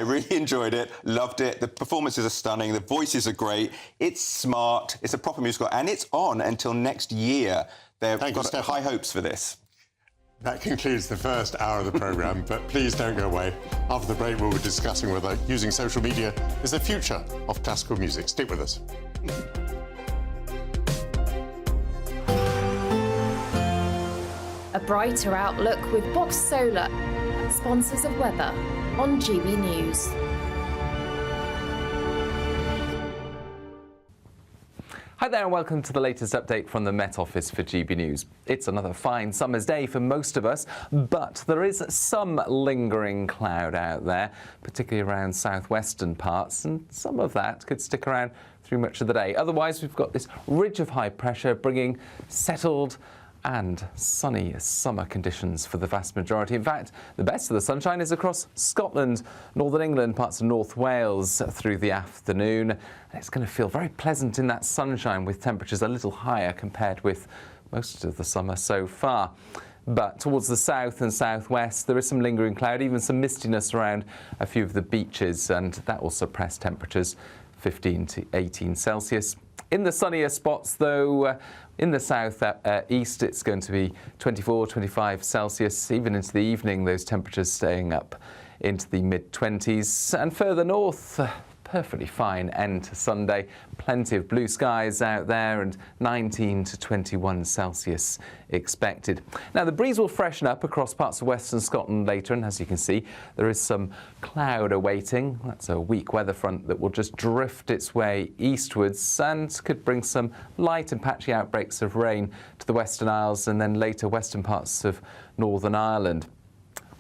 really enjoyed it, loved it. The performances are stunning, the voices are great, it's smart, it's a proper musical, and it's on until next year. They've got high hopes for this.
That concludes the first hour of the programme, but please don't go away. After the break, we'll be discussing whether using social media is the future of classical music. Stick with us.
A brighter outlook with Box Solar, sponsors of weather on GB News.
Hi there and welcome to the latest update from the Met Office for GB News. It's another fine summer's day for most of us, but there is some lingering cloud out there, particularly around southwestern parts, and some of that could stick around through much of the day. Otherwise, we've got this ridge of high pressure bringing settled and sunny summer conditions for the vast majority. In fact, the best of the sunshine is across Scotland, Northern England, parts of North Wales through the afternoon. And it's going to feel very pleasant in that sunshine with temperatures a little higher compared with most of the summer so far. But towards the south and southwest, there is some lingering cloud, even some mistiness around a few of the beaches, and that will suppress temperatures 15 to 18 Celsius. In the sunnier spots, though, in the south east, it's going to be 24, 25 Celsius. Even into the evening, those temperatures staying up into the mid-20s. And further north, perfectly fine end to Sunday. Plenty of blue skies out there and 19 to 21 Celsius expected. Now, the breeze will freshen up across parts of western Scotland later, and as you can see, there is some cloud awaiting. That's a weak weather front that will just drift its way eastwards and could bring some light and patchy outbreaks of rain to the Western Isles and then later western parts of Northern Ireland.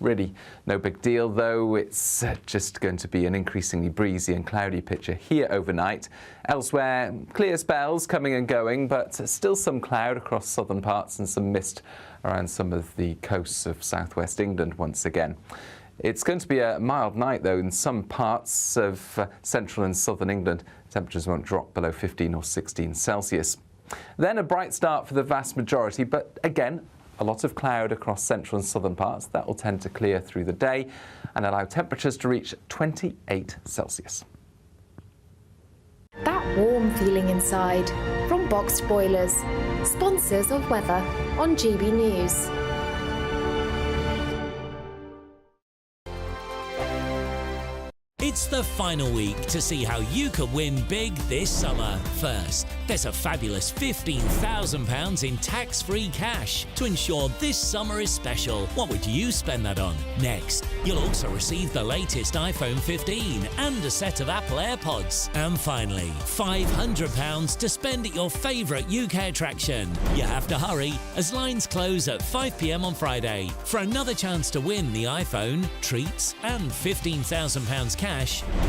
Really no big deal, though. It's just going to be an increasingly breezy and cloudy picture here overnight. Elsewhere, clear spells coming and going, but still some cloud across southern parts and some mist around some of the coasts of southwest England once again. It's going to be a mild night, though, in some parts of central and southern England. Temperatures won't drop below 15 or 16 Celsius. Then a bright start for the vast majority, but again, a lot of cloud across central and southern parts. That will tend to clear through the day and allow temperatures to reach 28 Celsius.
That warm feeling inside from Boxed Boilers, sponsors of weather on GB News.
It's the final week to see how you could win big this summer. First, there's a fabulous £15,000 in tax-free cash to ensure this summer is special. What would you spend that on? Next, you'll also receive the latest iPhone 15 and a set of Apple AirPods. And finally, £500 to spend at your favourite UK attraction. You have to hurry as lines close at 5 p.m. on Friday. For another chance to win the iPhone, treats and £15,000 cash,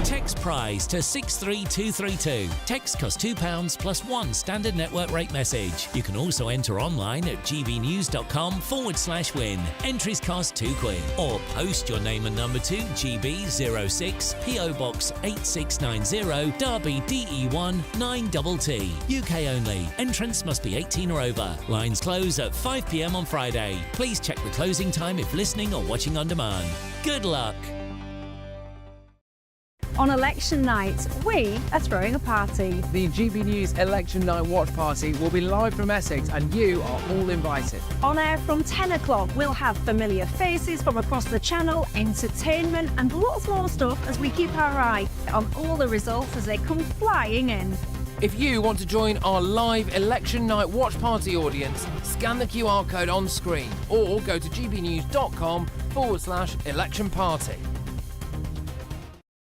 text prize to 63232. Text costs £2 plus one standard network rate message. You can also enter online at gbnews.com/win. Entries cost £2 or post your name and number to GB06 PO Box 8690 Derby DE1 9TT. UK only. Entrance must be 18 or over. Lines close at 5 p.m. on Friday. Please check the closing time if listening or watching on demand. Good luck.
On election night, we are throwing a party.
The GB News Election Night Watch Party will be live from Essex and you are all invited.
On air from 10 o'clock, we'll have familiar faces from across the channel, entertainment and lots more stuff as we keep our eye on all the results as they come flying in.
If you want to join our live Election Night Watch Party audience, scan the QR code on screen or go to gbnews.com/election party.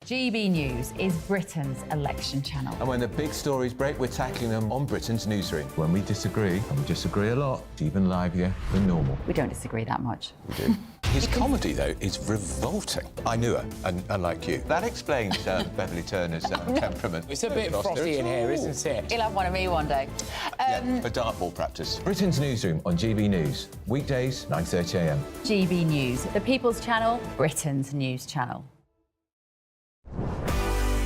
GB News is Britain's election channel.
And when the big stories break, we're tackling them on Britain's newsroom. When we disagree, and we disagree a lot, it's even livelier than normal.
We don't disagree that much.
We do.
His comedy, though, is revolting. I knew her, and unlike you. That explains Beverly Turner's temperament.
It's a bit frothy in here, isn't it?
He'll have one of me one day.
For dartball practice.
Britain's newsroom on GB News. Weekdays, 9:30 a.m.
GB News, the People's Channel, Britain's news channel.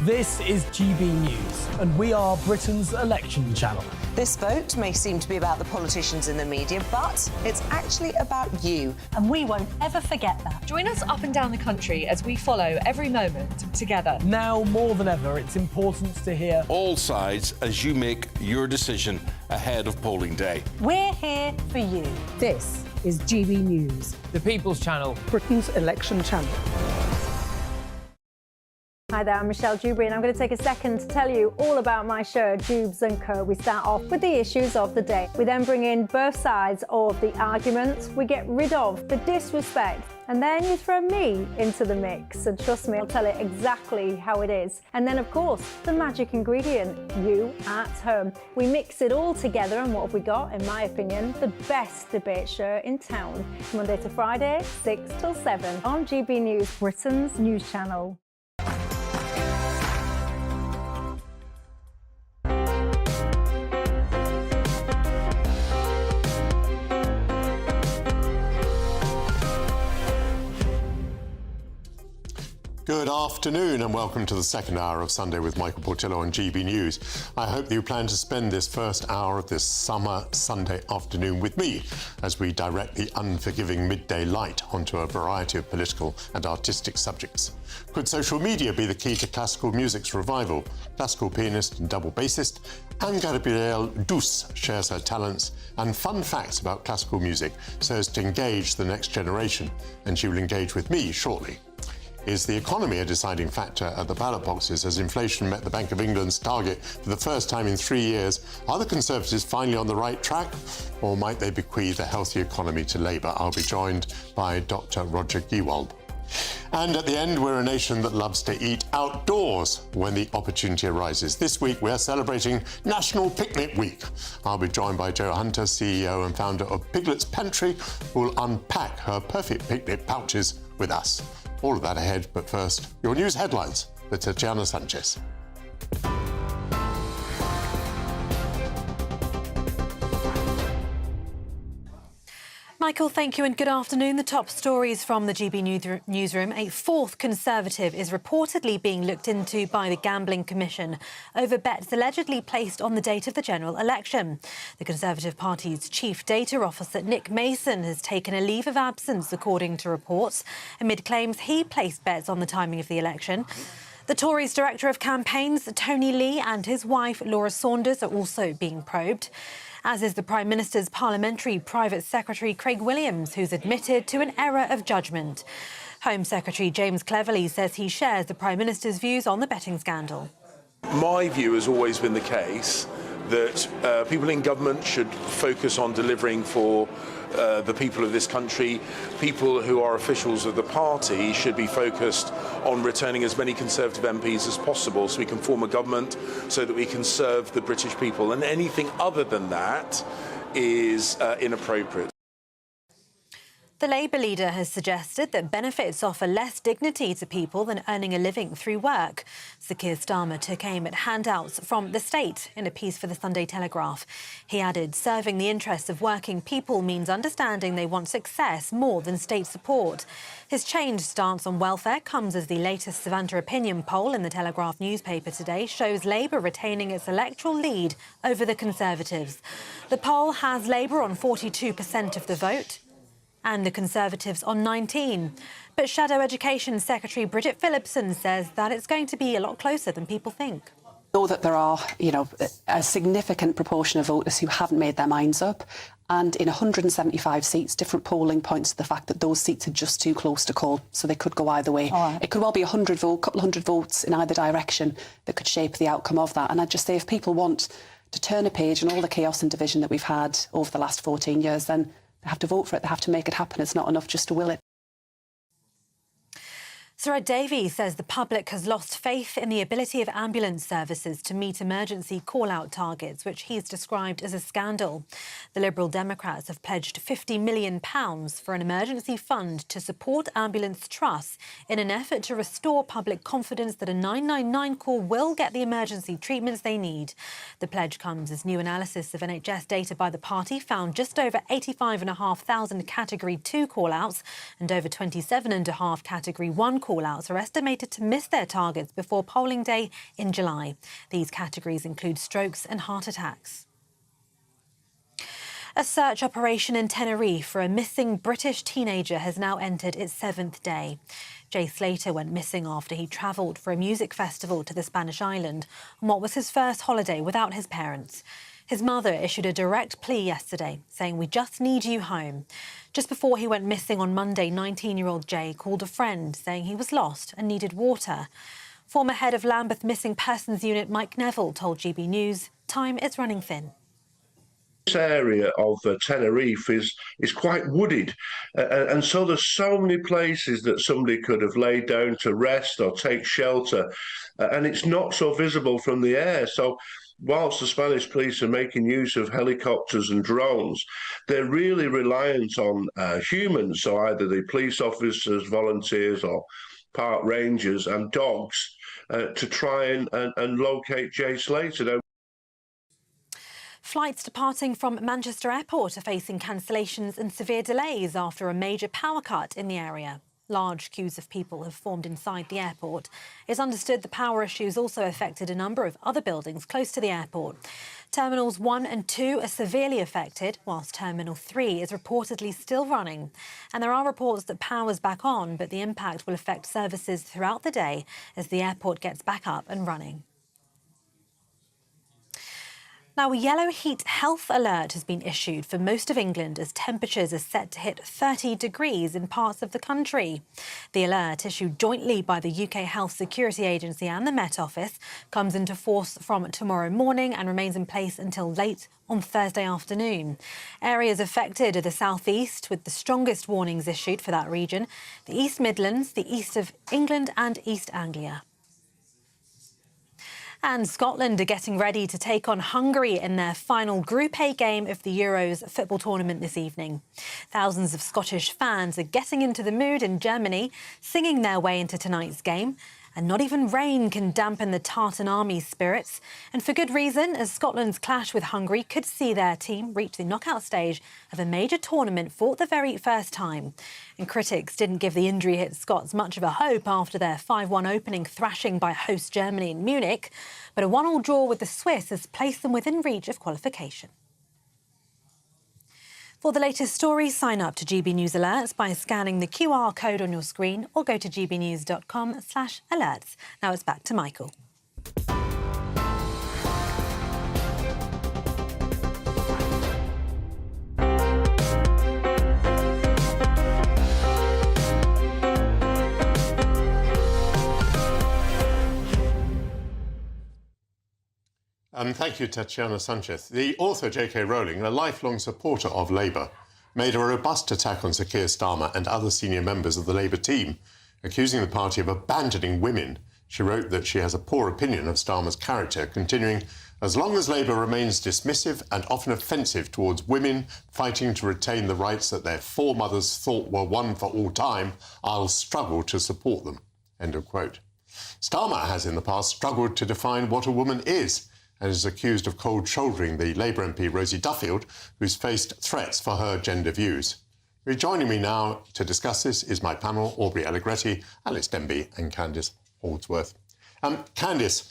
This is GB News, and we are Britain's election channel.
This vote may seem to be about the politicians in the media, but it's actually about you.
And we won't ever forget that.
Join us up and down the country as we follow every moment together.
Now more than ever, it's important to hear
all sides as you make your decision ahead of polling day.
We're here for you.
This is GB News,
the People's Channel,
Britain's election channel.
Hi there, I'm Michelle Dewberry and I'm going to take a second to tell you all about my show, Dubes & Co. We start off with the issues of the day. We then bring in both sides of the argument. We get rid of the disrespect. And then you throw me into the mix. And trust me, I'll tell it exactly how it is. And then, of course, the magic ingredient, you at home. We mix it all together and what have we got, in my opinion, the best debate show in town. Monday to Friday, 6 till 7 on GB News, Britain's news channel.
Good afternoon and welcome to the second hour of Sunday with Michael Portillo on GB News. I hope that you plan to spend this first hour of this summer Sunday afternoon with me as we direct the unforgiving midday light onto a variety of political and artistic subjects. Could social media be the key to classical music's revival? Classical pianist and double bassist Anne Gabrielle Douce shares her talents and fun facts about classical music so as to engage the next generation, and she will engage with me shortly. Is the economy a deciding factor at the ballot boxes as inflation met the Bank of England's target for the first time in 3 years? Are the Conservatives finally on the right track, or might they bequeath a healthy economy to Labour? I'll be joined by Dr. Roger Giewald. And at the end, we're a nation that loves to eat outdoors when the opportunity arises. This week, we're celebrating National Picnic Week. I'll be joined by Jo Hunter, CEO and founder of Piglet's Pantry, who will unpack her perfect picnic pouches with us. All of that ahead, but first, your news headlines with Tatiana Sanchez.
Michael, thank you and good afternoon. The top stories from the GB newsroom. A fourth Conservative is reportedly being looked into by the Gambling Commission over bets allegedly placed on the date of the general election. The Conservative Party's chief data officer, Nick Mason, has taken a leave of absence, according to reports, amid claims he placed bets on the timing of the election. The Tories' director of campaigns, Tony Lee, and his wife, Laura Saunders, are also being probed, as is the Prime Minister's Parliamentary Private Secretary, Craig Williams, who's admitted to an error of judgment. Home Secretary James Cleverly says he shares the Prime Minister's views on the betting scandal.
My view has always been the case that people in government should focus on delivering for the people of this country. People who are officials of the party should be focused on returning as many Conservative MPs as possible so we can form a government so that we can serve the British people. And anything other than that is inappropriate.
The Labour leader has suggested that benefits offer less dignity to people than earning a living through work. Sir Keir Starmer took aim at handouts from the state in a piece for the Sunday Telegraph. He added, serving the interests of working people means understanding they want success more than state support. His changed stance on welfare comes as the latest Savanta opinion poll in the Telegraph newspaper today shows Labour retaining its electoral lead over the Conservatives. The poll has Labour on 42% of the vote and the Conservatives on 19. But Shadow Education Secretary Bridget Phillipson says that it's going to be a lot closer than people think.
Know that there are, a significant proportion of voters who haven't made their minds up, and in 175 seats, different polling points to the fact that those seats are just too close to call, so they could go either way. It could well be a couple hundred votes in either direction that could shape the outcome of that. And I'd just say if people want to turn a page on all the chaos and division that we've had over the last 14 years, then they have to vote for it. They have to make it happen. It's not enough just to will it.
Sir Ed Davey says the public has lost faith in the ability of ambulance services to meet emergency call-out targets, which he's described as a scandal. The Liberal Democrats have pledged £50 million for an emergency fund to support ambulance trusts in an effort to restore public confidence that a 999 call will get the emergency treatments they need. The pledge comes as new analysis of NHS data by the party found just over 85,500 Category 2 call-outs and over 27,500 Category 1 call-outs are estimated to miss their targets before polling day in July. These categories include strokes and heart attacks. A search operation in Tenerife for a missing British teenager has now entered its 7th day. Jay Slater went missing after he travelled for a music festival to the Spanish island on what was his first holiday without his parents. His mother issued a direct plea yesterday, saying, "We just need you home." Just before he went missing on Monday, 19-year-old Jay called a friend, saying he was lost and needed water. Former head of Lambeth Missing Persons Unit Mike Neville told GB News, time is running thin.
This area of Tenerife is quite wooded, and so there's so many places that somebody could have laid down to rest or take shelter, and it's not so visible from the air. So whilst the Spanish police are making use of helicopters and drones, they're really reliant on humans, so either the police officers, volunteers or park rangers and dogs to try and locate Jay Slater. Now,
flights departing from Manchester Airport are facing cancellations and severe delays after a major power cut in the area. Large queues of people have formed inside the airport. It's understood the power issues also affected a number of other buildings close to the airport. Terminals 1 and 2 are severely affected, whilst Terminal 3 is reportedly still running. And there are reports that power's back on, but the impact will affect services throughout the day as the airport gets back up and running. Now, a yellow heat health alert has been issued for most of England as temperatures are set to hit 30 degrees in parts of the country. The alert, issued jointly by the UK Health Security Agency and the Met Office, comes into force from tomorrow morning and remains in place until late on Thursday afternoon. Areas affected are the South East, with the strongest warnings issued for that region, the East Midlands, the East of England and East Anglia. And Scotland are getting ready to take on Hungary in their final Group A game of the Euros football tournament this evening. Thousands of Scottish fans are getting into the mood in Germany, singing their way into tonight's game.
And not even rain can dampen the Tartan Army's spirits. And for good reason, as Scotland's clash with Hungary could see their team reach the knockout stage of a major tournament for the very first time. And critics didn't give the injury-hit Scots much of a hope after their 5-1 opening thrashing by host Germany in Munich. But a 1-1 draw with the Swiss has placed them within reach of qualification. For the latest stories, sign up to GB News Alerts by scanning the QR code on your screen or go to gbnews.com/alerts. Now it's back to Michael.
Thank you, Tatiana Sanchez. The author, J.K. Rowling, a lifelong supporter of Labour, made a robust attack on Sir Keir Starmer and other senior members of the Labour team, accusing the party of abandoning women. She wrote that she has a poor opinion of Starmer's character, continuing, "As long as Labour remains dismissive and often offensive towards women fighting to retain the rights that their foremothers thought were won for all time, I'll struggle to support them." End of quote. Starmer has in the past struggled to define what a woman is, and is accused of cold-shouldering the Labour MP Rosie Duffield, who's faced threats for her gender views. Rejoining me now to discuss this is my panel, Aubrey Allegretti, Alice Denby and Candice Holdsworth. Candice,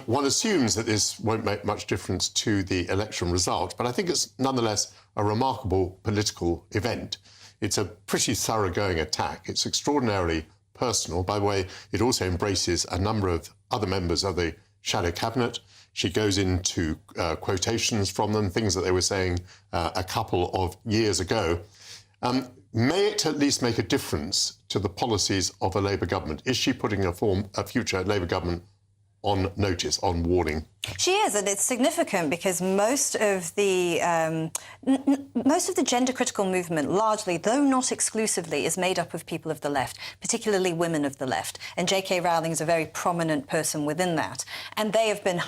one assumes that this won't make much difference to the election result, but I think it's nonetheless a remarkable political event. It's a pretty thoroughgoing attack. It's extraordinarily personal. By the way, it also embraces a number of other members of the shadow cabinet. She goes into quotations from them, things that they were saying a couple of years ago. May it at least make a difference to the policies of a Labour government? Is she putting a future Labour government on notice, on warning?
She is, and it's significant because most of the gender-critical movement, largely, though not exclusively, is made up of people of the left, particularly women of the left. And J.K. Rowling is a very prominent person within that. And they've been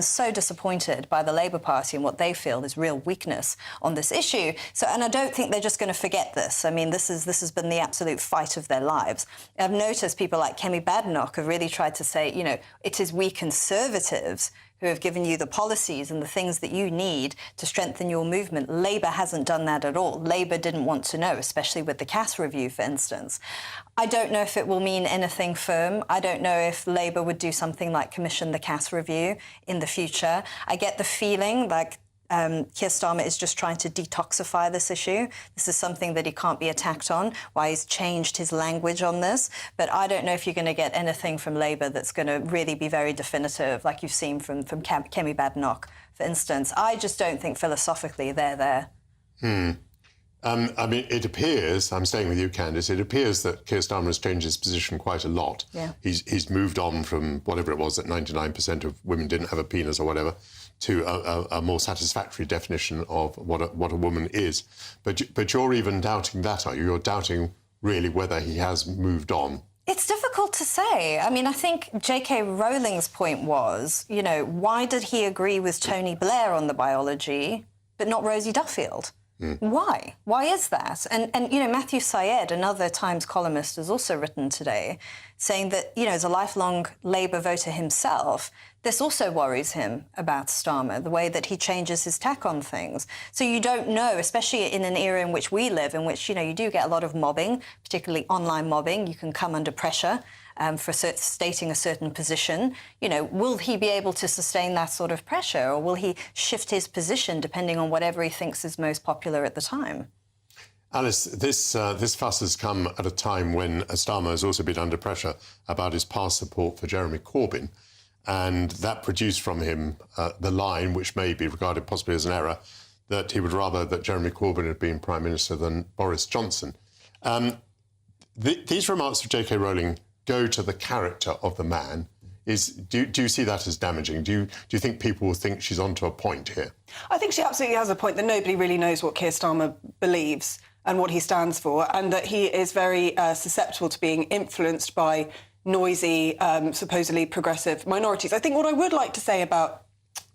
so disappointed by the Labour Party and what they feel is real weakness on this issue. So, and I don't think they're just going to forget this. I mean, this has been the absolute fight of their lives. I've noticed people like Kemi Badenoch have really tried to say, you know, it is we Conservatives who have given you the policies and the things that you need to strengthen your movement. Labour hasn't done that at all. Labour didn't want to know, especially with the Cass review, for instance. I don't know if it will mean anything firm. I don't know if Labour would do something like commission the Cass review in the future. I get the feeling like Keir Starmer is just trying to detoxify this issue. This is something that he can't be attacked on, why he's changed his language on this. But I don't know if you're going to get anything from Labour that's going to really be very definitive, like you've seen from Kemi Badenoch, for instance. I just don't think philosophically they're there.
I mean, it appears, I'm staying with you, Candice, it appears that Keir Starmer has changed his position quite a lot.
Yeah.
He's moved on from whatever it was, that 99% of women didn't have a penis or whatever, to a more satisfactory definition of what a woman is. But you're even doubting that, are you? You're doubting really whether he has moved on.
It's difficult to say. I mean, I think J.K. Rowling's point was, you know, why did he agree with Tony Blair on the biology, but not Rosie Duffield? Why? Why is that? And you know, Matthew Syed, another Times columnist, has also written today saying that, you know, as a lifelong Labour voter himself, this also worries him about Starmer, the way that he changes his tack on things. So you don't know, especially in an era in which we live, in which, you know, you do get a lot of mobbing, particularly online mobbing. You can come under pressure for stating a certain position. You know, will he be able to sustain that sort of pressure, or will he shift his position depending on whatever he thinks is most popular at the time?
Alice, this fuss has come at a time when Starmer has also been under pressure about his past support for Jeremy Corbyn, and that produced from him the line, which may be regarded possibly as an error, that he would rather that Jeremy Corbyn had been Prime Minister than Boris Johnson. These remarks of J.K. Rowling go to the character of the man. Do you see that as damaging? Do you think people will think she's onto a point here?
I think she absolutely has a point, that nobody really knows what Keir Starmer believes and what he stands for, and that he is very susceptible to being influenced by noisy, supposedly progressive minorities. I think what I would like to say about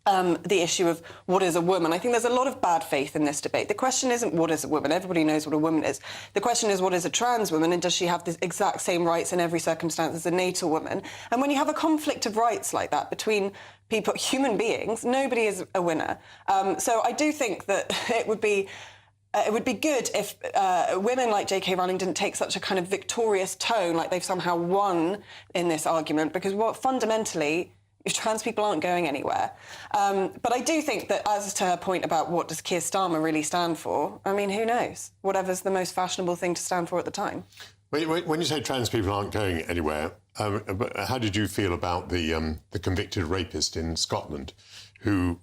the issue of what is a woman. I think there's a lot of bad faith in this debate. The question isn't what is a woman. Everybody knows what a woman is. The question is what is a trans woman, and does she have the exact same rights in every circumstance as a natal woman? And when you have a conflict of rights like that between people, human beings, nobody is a winner. So I do think that it would be good if women like J.K. Rowling didn't take such a kind of victorious tone, like they've somehow won in this argument, because fundamentally, trans people aren't going anywhere. But I do think that, as to her point about what does Keir Starmer really stand for, I mean, who knows? Whatever's the most fashionable thing to stand for at the time.
When you say trans people aren't going anywhere, how did you feel about the convicted rapist in Scotland, who,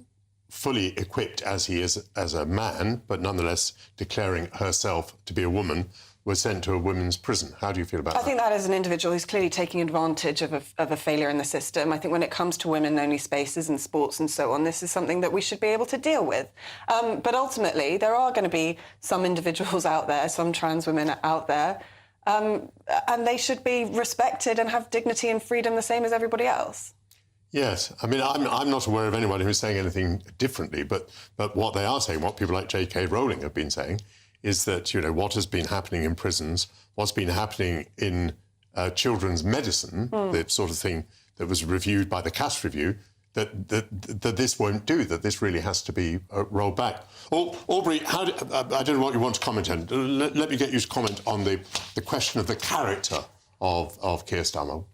fully equipped as he is as a man, but nonetheless declaring herself to be a woman, was sent to a women's prison? How do you feel about that?
I think that is an individual who's clearly taking advantage of a failure in the system. I think when it comes to women-only spaces and sports and so on, this is something that we should be able to deal with. But ultimately, there are going to be some individuals out there, some trans women out there, and they should be respected and have dignity and freedom the same as everybody else.
Yes, I mean, I'm not aware of anyone who's saying anything differently, but what they are saying, what people like J.K. Rowling have been saying, is that, you know, what has been happening in prisons, what's been happening in children's medicine, the sort of thing that was reviewed by the Cass Review, that this won't do, that this really has to be rolled back. Aubrey, I don't know what you want to comment on. Let me get you to comment on the question of the character of Keir Starmer.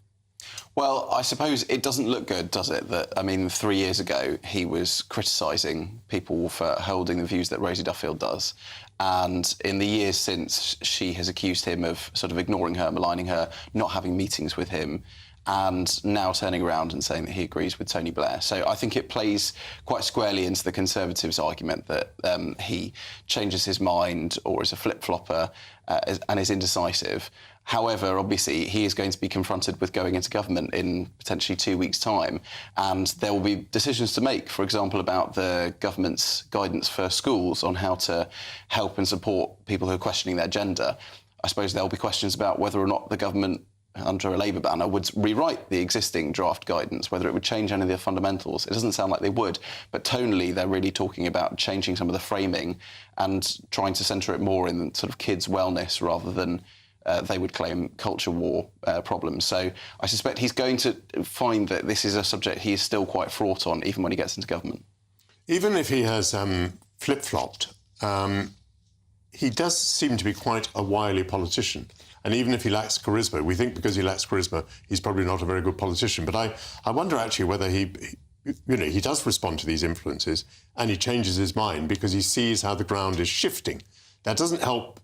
Well, I suppose it doesn't look good, does it? That, I mean, 3 years ago, he was criticising people for holding the views that Rosie Duffield does. And in the years since, she has accused him of sort of ignoring her, maligning her, not having meetings with him, and now turning around and saying that he agrees with Tony Blair. So I think it plays quite squarely into the Conservatives' argument that he changes his mind or is a flip-flopper and is indecisive. However, obviously, he is going to be confronted with going into government in potentially 2 weeks' time, and there will be decisions to make, for example, about the government's guidance for schools on how to help and support people who are questioning their gender. I suppose there will be questions about whether or not the government, under a Labour banner, would rewrite the existing draft guidance, whether it would change any of the fundamentals. It doesn't sound like they would, but tonally they're really talking about changing some of the framing and trying to centre it more in sort of kids' wellness rather than they would claim culture war problems. So I suspect he's going to find that this is a subject he is still quite fraught on, even when he gets into government.
Even if he has flip-flopped, he does seem to be quite a wily politician. And even if he lacks charisma, we think because he lacks charisma, he's probably not a very good politician. But I wonder actually whether he does respond to these influences and he changes his mind because he sees how the ground is shifting. That doesn't help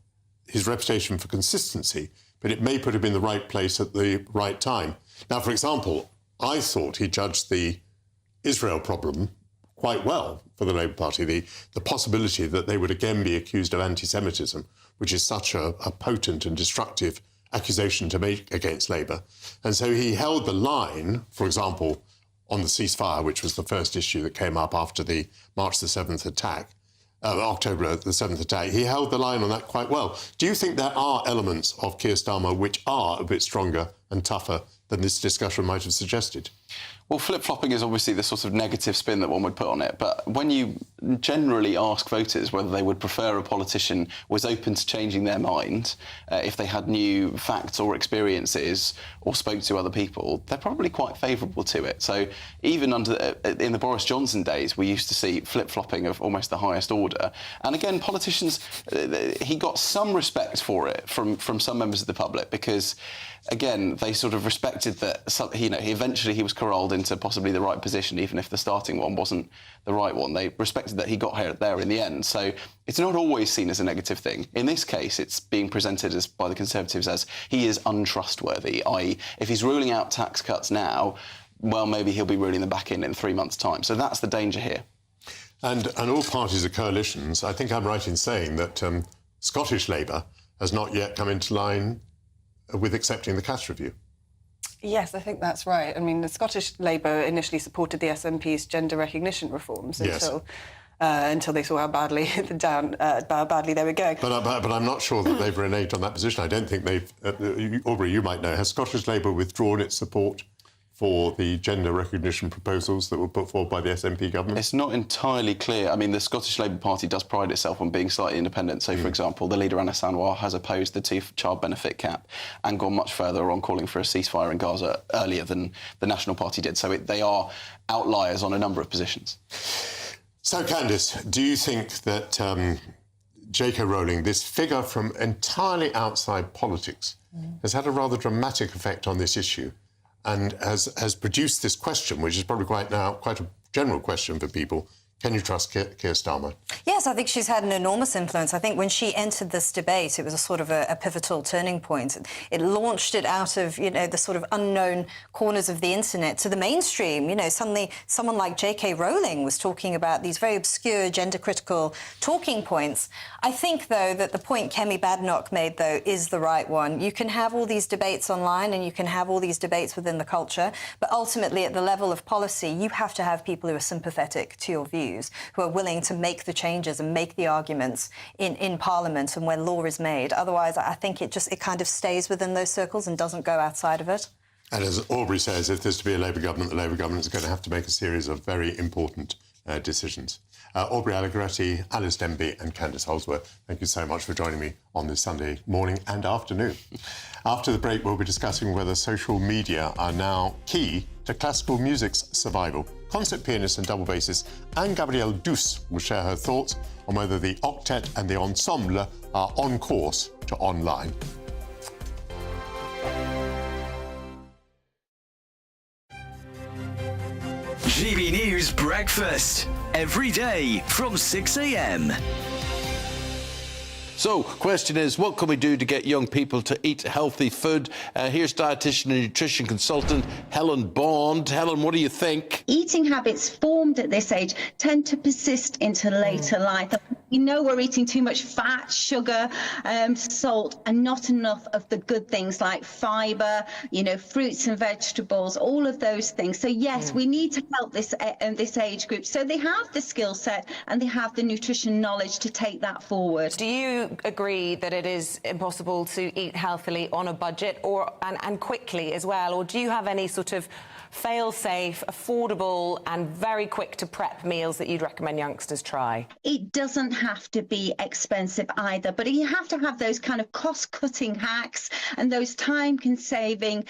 his reputation for consistency, but it may put him in the right place at the right time. Now, for example, I thought he judged the Israel problem quite well for the Labour Party, the possibility that they would again be accused of anti-Semitism, which is such a potent and destructive accusation to make against Labour. And so he held the line, for example, on the ceasefire, which was the first issue that came up after the March the 7th attack, October the 7th attack. He held the line on that quite well. Do you think there are elements of Keir Starmer which are a bit stronger and tougher than this discussion might have suggested?
Well, flip-flopping is obviously the sort of negative spin that one would put on it, but when you generally ask voters whether they would prefer a politician was open to changing their mind, if they had new facts or experiences or spoke to other people, they're probably quite favourable to it. So even in the Boris Johnson days, we used to see flip-flopping of almost the highest order. And again, politicians, he got some respect for it from some members of the public because, again, they sort of respected that, eventually he was corralled into possibly the right position, even if the starting one wasn't the right one. They respected that he got there in the end. So it's not always seen as a negative thing. In this case, it's being presented as by the Conservatives as he is untrustworthy, i.e. if he's ruling out tax cuts now, well, maybe he'll be ruling them back in 3 months' time. So that's the danger here.
And all parties are coalitions. I think I'm right in saying that Scottish Labour has not yet come into line with accepting the Cass Review.
Yes, I think that's right. I mean, the Scottish Labour initially supported the SNP's gender recognition reforms until they saw how badly they were going.
But I'm not sure that they've reneged on that position. I don't think they've... Aubrey, you might know. Has Scottish Labour withdrawn its support for the gender recognition proposals that were put forward by the SNP government?
It's not entirely clear. I mean, the Scottish Labour Party does pride itself on being slightly independent. So, for example, the leader, Anna Sanwar, has opposed the two-child benefit cap and gone much further on calling for a ceasefire in Gaza earlier than the National Party did. So they are outliers on a number of positions.
So, Candice, do you think that J.K. Rowling, this figure from entirely outside politics, has had a rather dramatic effect on this issue and has produced this question, which is probably quite a general question for people? Can you trust Keir Starmer?
Yes, I think she's had an enormous influence. I think when she entered this debate, it was a sort of a pivotal turning point. It launched it out of, the sort of unknown corners of the internet to the mainstream. Suddenly someone like J.K. Rowling was talking about these very obscure gender-critical talking points. I think, though, that the point Kemi Badenoch made, though, is the right one. You can have all these debates online and you can have all these debates within the culture, but ultimately at the level of policy, you have to have people who are sympathetic to your views, who are willing to make the changes and make the arguments in Parliament and when law is made. Otherwise, I think it kind of stays within those circles and doesn't go outside of it.
And as Aubrey says, if there's to be a Labour government, the Labour government is going to have to make a series of very important decisions. Aubrey Allegretti, Alice Denby and Candice Holdsworth, thank you so much for joining me on this Sunday morning and afternoon. After the break, we'll be discussing whether social media are now key to classical music's survival. Concert pianist and double bassist Anne-Gabrielle Douce will share her thoughts on whether the octet and the ensemble are on course to online.
GB News Breakfast, every day from 6 a.m.
So, question is, what can we do to get young people to eat healthy food? Here's dietitian and nutrition consultant Helen Bond. Helen, what do you think?
Eating habits formed at this age tend to persist into later life. We know we're eating too much fat, sugar, salt, and not enough of the good things like fibre, fruits and vegetables, all of those things. So yes, we need to help this age group so they have the skill set and they have the nutrition knowledge to take that forward.
Do you agree that it is impossible to eat healthily on a budget and quickly as well, or do you have any sort of fail-safe, affordable and very quick to prep meals that you'd recommend youngsters try?
It doesn't have to be expensive either, but you have to have those kind of cost-cutting hacks and those time-saving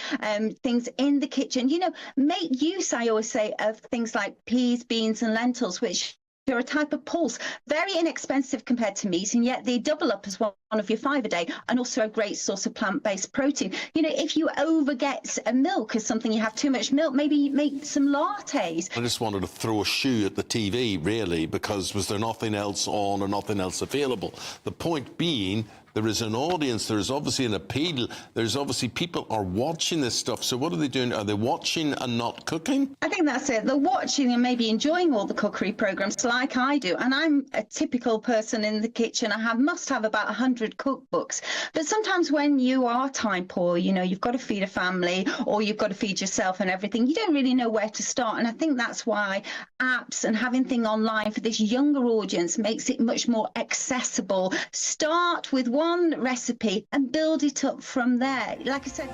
things in the kitchen. Make use, I always say, of things like peas, beans and lentils, which are a type of pulse, very inexpensive compared to meat, and yet they double up as one of your 5 a day, and also a great source of plant-based protein. If you overget a milk as something, you have too much milk, maybe make some lattes.
I just wanted to throw a shoe at the TV, really, because was there nothing else on or nothing else available? The point being, there is an audience, there's obviously an appeal, there's obviously people are watching this stuff. So what are they doing? Are they watching and not cooking?
I think that's it. They're watching and maybe enjoying all the cookery programmes like I do. And I'm a typical person in the kitchen. I must have about 100 cookbooks. But sometimes when you are time poor, you've got to feed a family or you've got to feed yourself and everything, you don't really know where to start. And I think that's why apps and having things online for this younger audience makes it much more accessible. Start with one recipe and build it up from there. Like I said,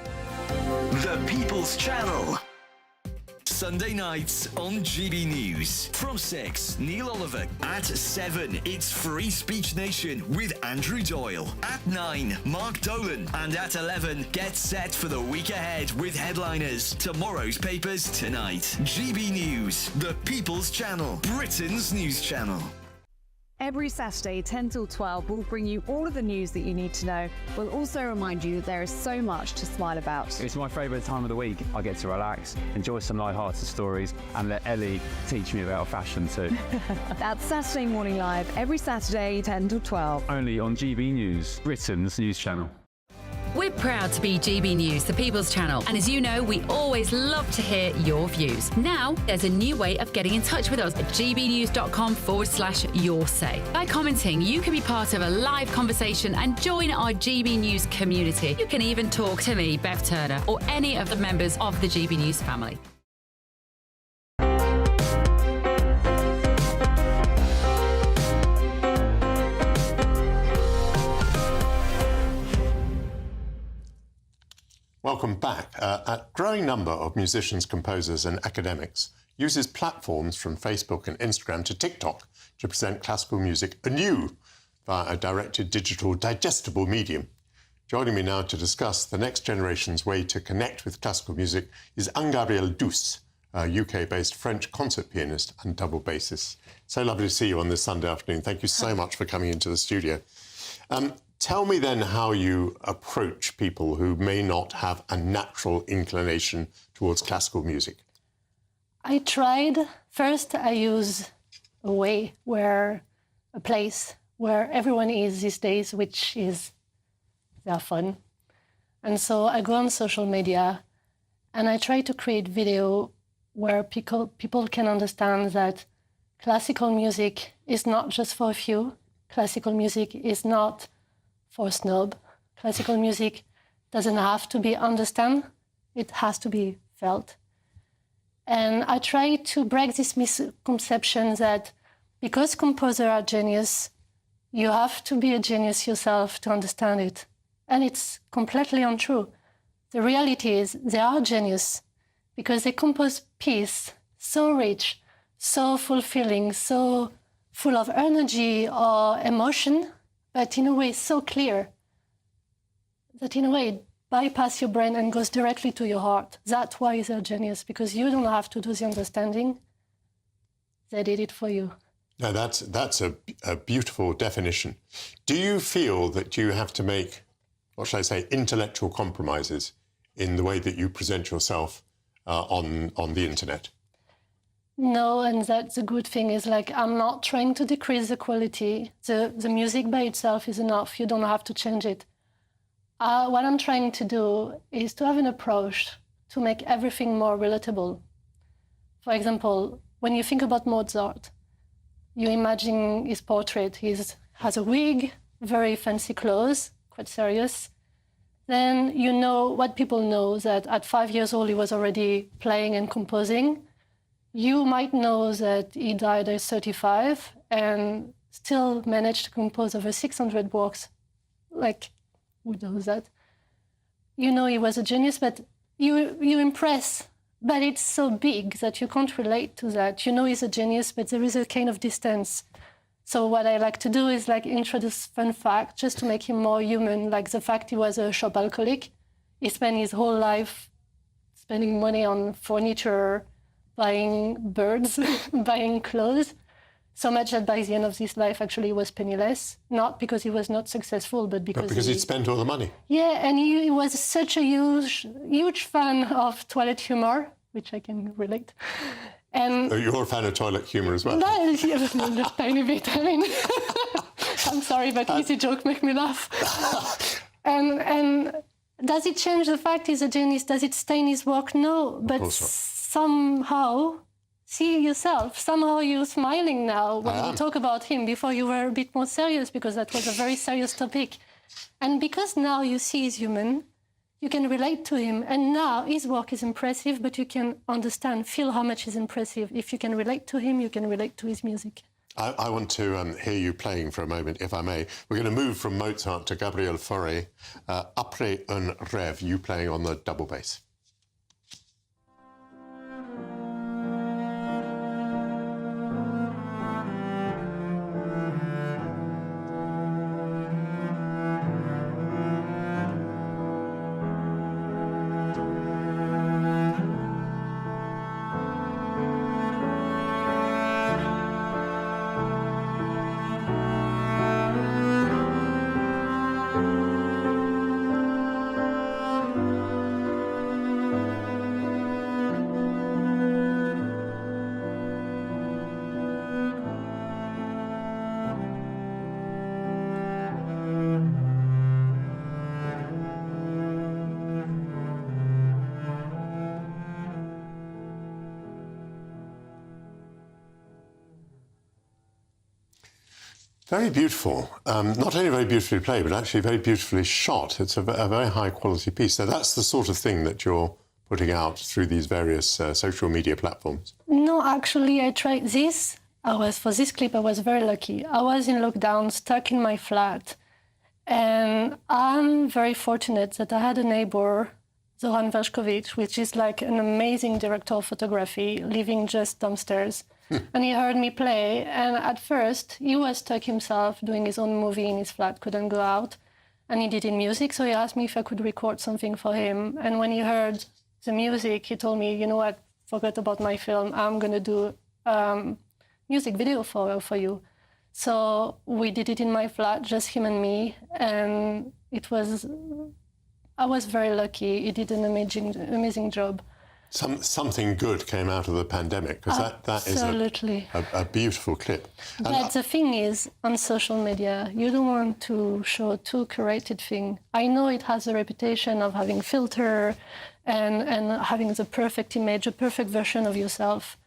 The People's Channel. Sunday nights on GB News. From 6, Neil Oliver. At 7, it's Free Speech Nation with Andrew Doyle. At 9, Mark Dolan. And at 11, get set for the week ahead with headliners. Tomorrow's papers tonight. GB News, the People's Channel, Britain's news channel.
Every Saturday, 10 till 12, we'll bring you all of the news that you need to know. We'll also remind you that there is so much to smile about.
It's my favourite time of the week. I get to relax, enjoy some light-hearted stories, and let Ellie teach me about fashion too.
That's Saturday Morning Live, every Saturday, 10 till 12.
Only on GB News, Britain's news channel.
We're proud to be GB News, the People's Channel. And as you know, we always love to hear your views. Now, there's a new way of getting in touch with us at gbnews.com/yoursay. By commenting, you can be part of a live conversation and join our GB News community. You can even talk to me, Bev Turner, or any of the members of the GB News family.
Welcome back. A growing number of musicians, composers and academics uses platforms from Facebook and Instagram to TikTok to present classical music anew via a directed digital digestible medium. Joining me now to discuss the next generation's way to connect with classical music is Anne-Gabrielle Douce, a UK-based French concert pianist and double bassist. So lovely to see you on this Sunday afternoon. Thank you so much for coming into the studio. Tell me then how you approach people who may not have a natural inclination towards classical music.
I tried. First, I use a place where everyone is these days, which is they're fun. And so I go on social media and I try to create video where people can understand that classical music is not just for a few. Classical music is not for a snob. Classical music doesn't have to be understood, it has to be felt. And I try to break this misconception that because composers are genius, you have to be a genius yourself to understand it. And it's completely untrue. The reality is they are genius because they compose pieces so rich, so fulfilling, so full of energy or emotion, but in a way so clear that in a way it bypasses your brain and goes directly to your heart. That's why they're genius, because you don't have to do the understanding. They did it for you.
Now, that's a beautiful definition. Do you feel that you have to make, what shall I say, intellectual compromises in the way that you present yourself on the internet?
No, and that's a good thing, is like I'm not trying to decrease the quality. The music by itself is enough. You don't have to change it. What I'm trying to do is to have an approach to make everything more relatable. For example, when you think about Mozart, you imagine his portrait. He has a wig, very fancy clothes, quite serious. Then you know what people know, that at 5 years old he was already playing and composing. You might know that he died at 35 and still managed to compose over 600 works. Like, who knows that? You know he was a genius, but you impress. But it's so big that you can't relate to that. You know he's a genius, but there is a kind of distance. So what I like to do is like introduce fun fact just to make him more human, like the fact he was a shop alcoholic. He spent his whole life spending money on furniture, buying birds, buying clothes, so much that by the end of his life actually he was penniless, not because he was not successful, but because
he'd spent all the money.
Yeah, and he was such a huge fan of toilet humor, which I can relate. And
you're a fan of toilet humour as well?
No, just a tiny bit. I mean, I'm sorry, but easy joke make me laugh. And does it change the fact he's a genius? Does it stain his work? No, but somehow, see yourself, somehow you're smiling now when you talk about him. Before you were a bit more serious because that was a very serious topic. And because now you see he's human, you can relate to him. And now his work is impressive, but you can understand, feel how much is impressive. If you can relate to him, you can relate to his music.
I want to hear you playing for a moment, if I may. We're going to move from Mozart to Gabriel Fauré. Après un rêve, you playing on the double bass. Very beautiful. Not only very beautifully played, but actually very beautifully shot. It's a very high-quality piece. So that's the sort of thing that you're putting out through these various social media platforms.
No, actually, I tried this. For this clip, I was very lucky. I was in lockdown, stuck in my flat. And I'm very fortunate that I had a neighbor Zoran Vashkovich, which is like an amazing director of photography, living just downstairs. And he heard me play, and at first he was stuck himself doing his own movie in his flat, couldn't go out, and he did in music, so he asked me if I could record something for him. And when he heard the music, he told me, you know what, forget about my film, I'm going to do music video for you. So we did it in my flat, just him and me, and I was very lucky. He did an amazing job.
Something good came out of the pandemic, because that is a beautiful clip.
But the thing is, on social media, you don't want to show too curated thing. I know it has a reputation of having filter and having the perfect image, a perfect version of yourself.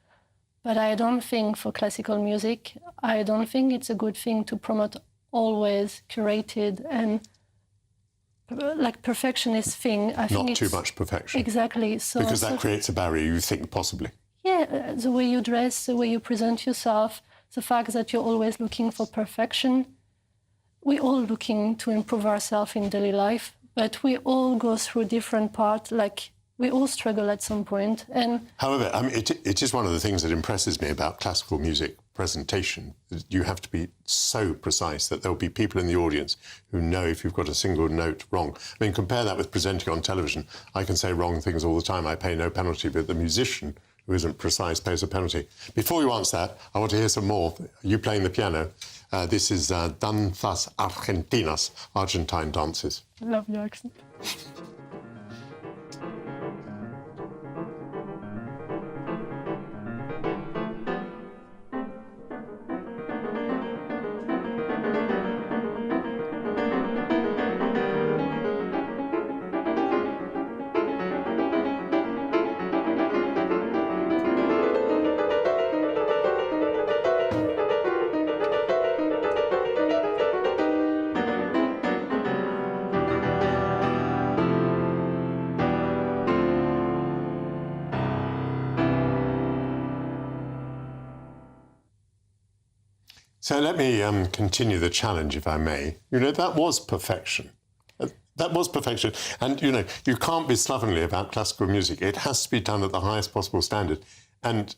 But I don't think for classical music, I don't think it's a good thing to promote always curated and like perfectionist thing. I think
not too much perfection.
Exactly. So
because that creates a barrier, you think, possibly.
Yeah, the way you dress, the way you present yourself, the fact that you're always looking for perfection. We're all looking to improve ourselves in daily life, but we all go through different parts, like we all struggle at some point. And
however, I mean, it is one of the things that impresses me about classical music presentation. You have to be so precise that there'll be people in the audience who know if you've got a single note wrong. I mean, compare that with presenting on television. I can say wrong things all the time. I pay no penalty, but the musician who isn't precise pays a penalty. Before you answer that, I want to hear some more. You playing the piano. This is Danzas Argentinas, Argentine dances.
Love your accent.
So let me continue the challenge, if I may. You know, that was perfection. That was perfection. And, you know, you can't be slovenly about classical music. It has to be done at the highest possible standard. And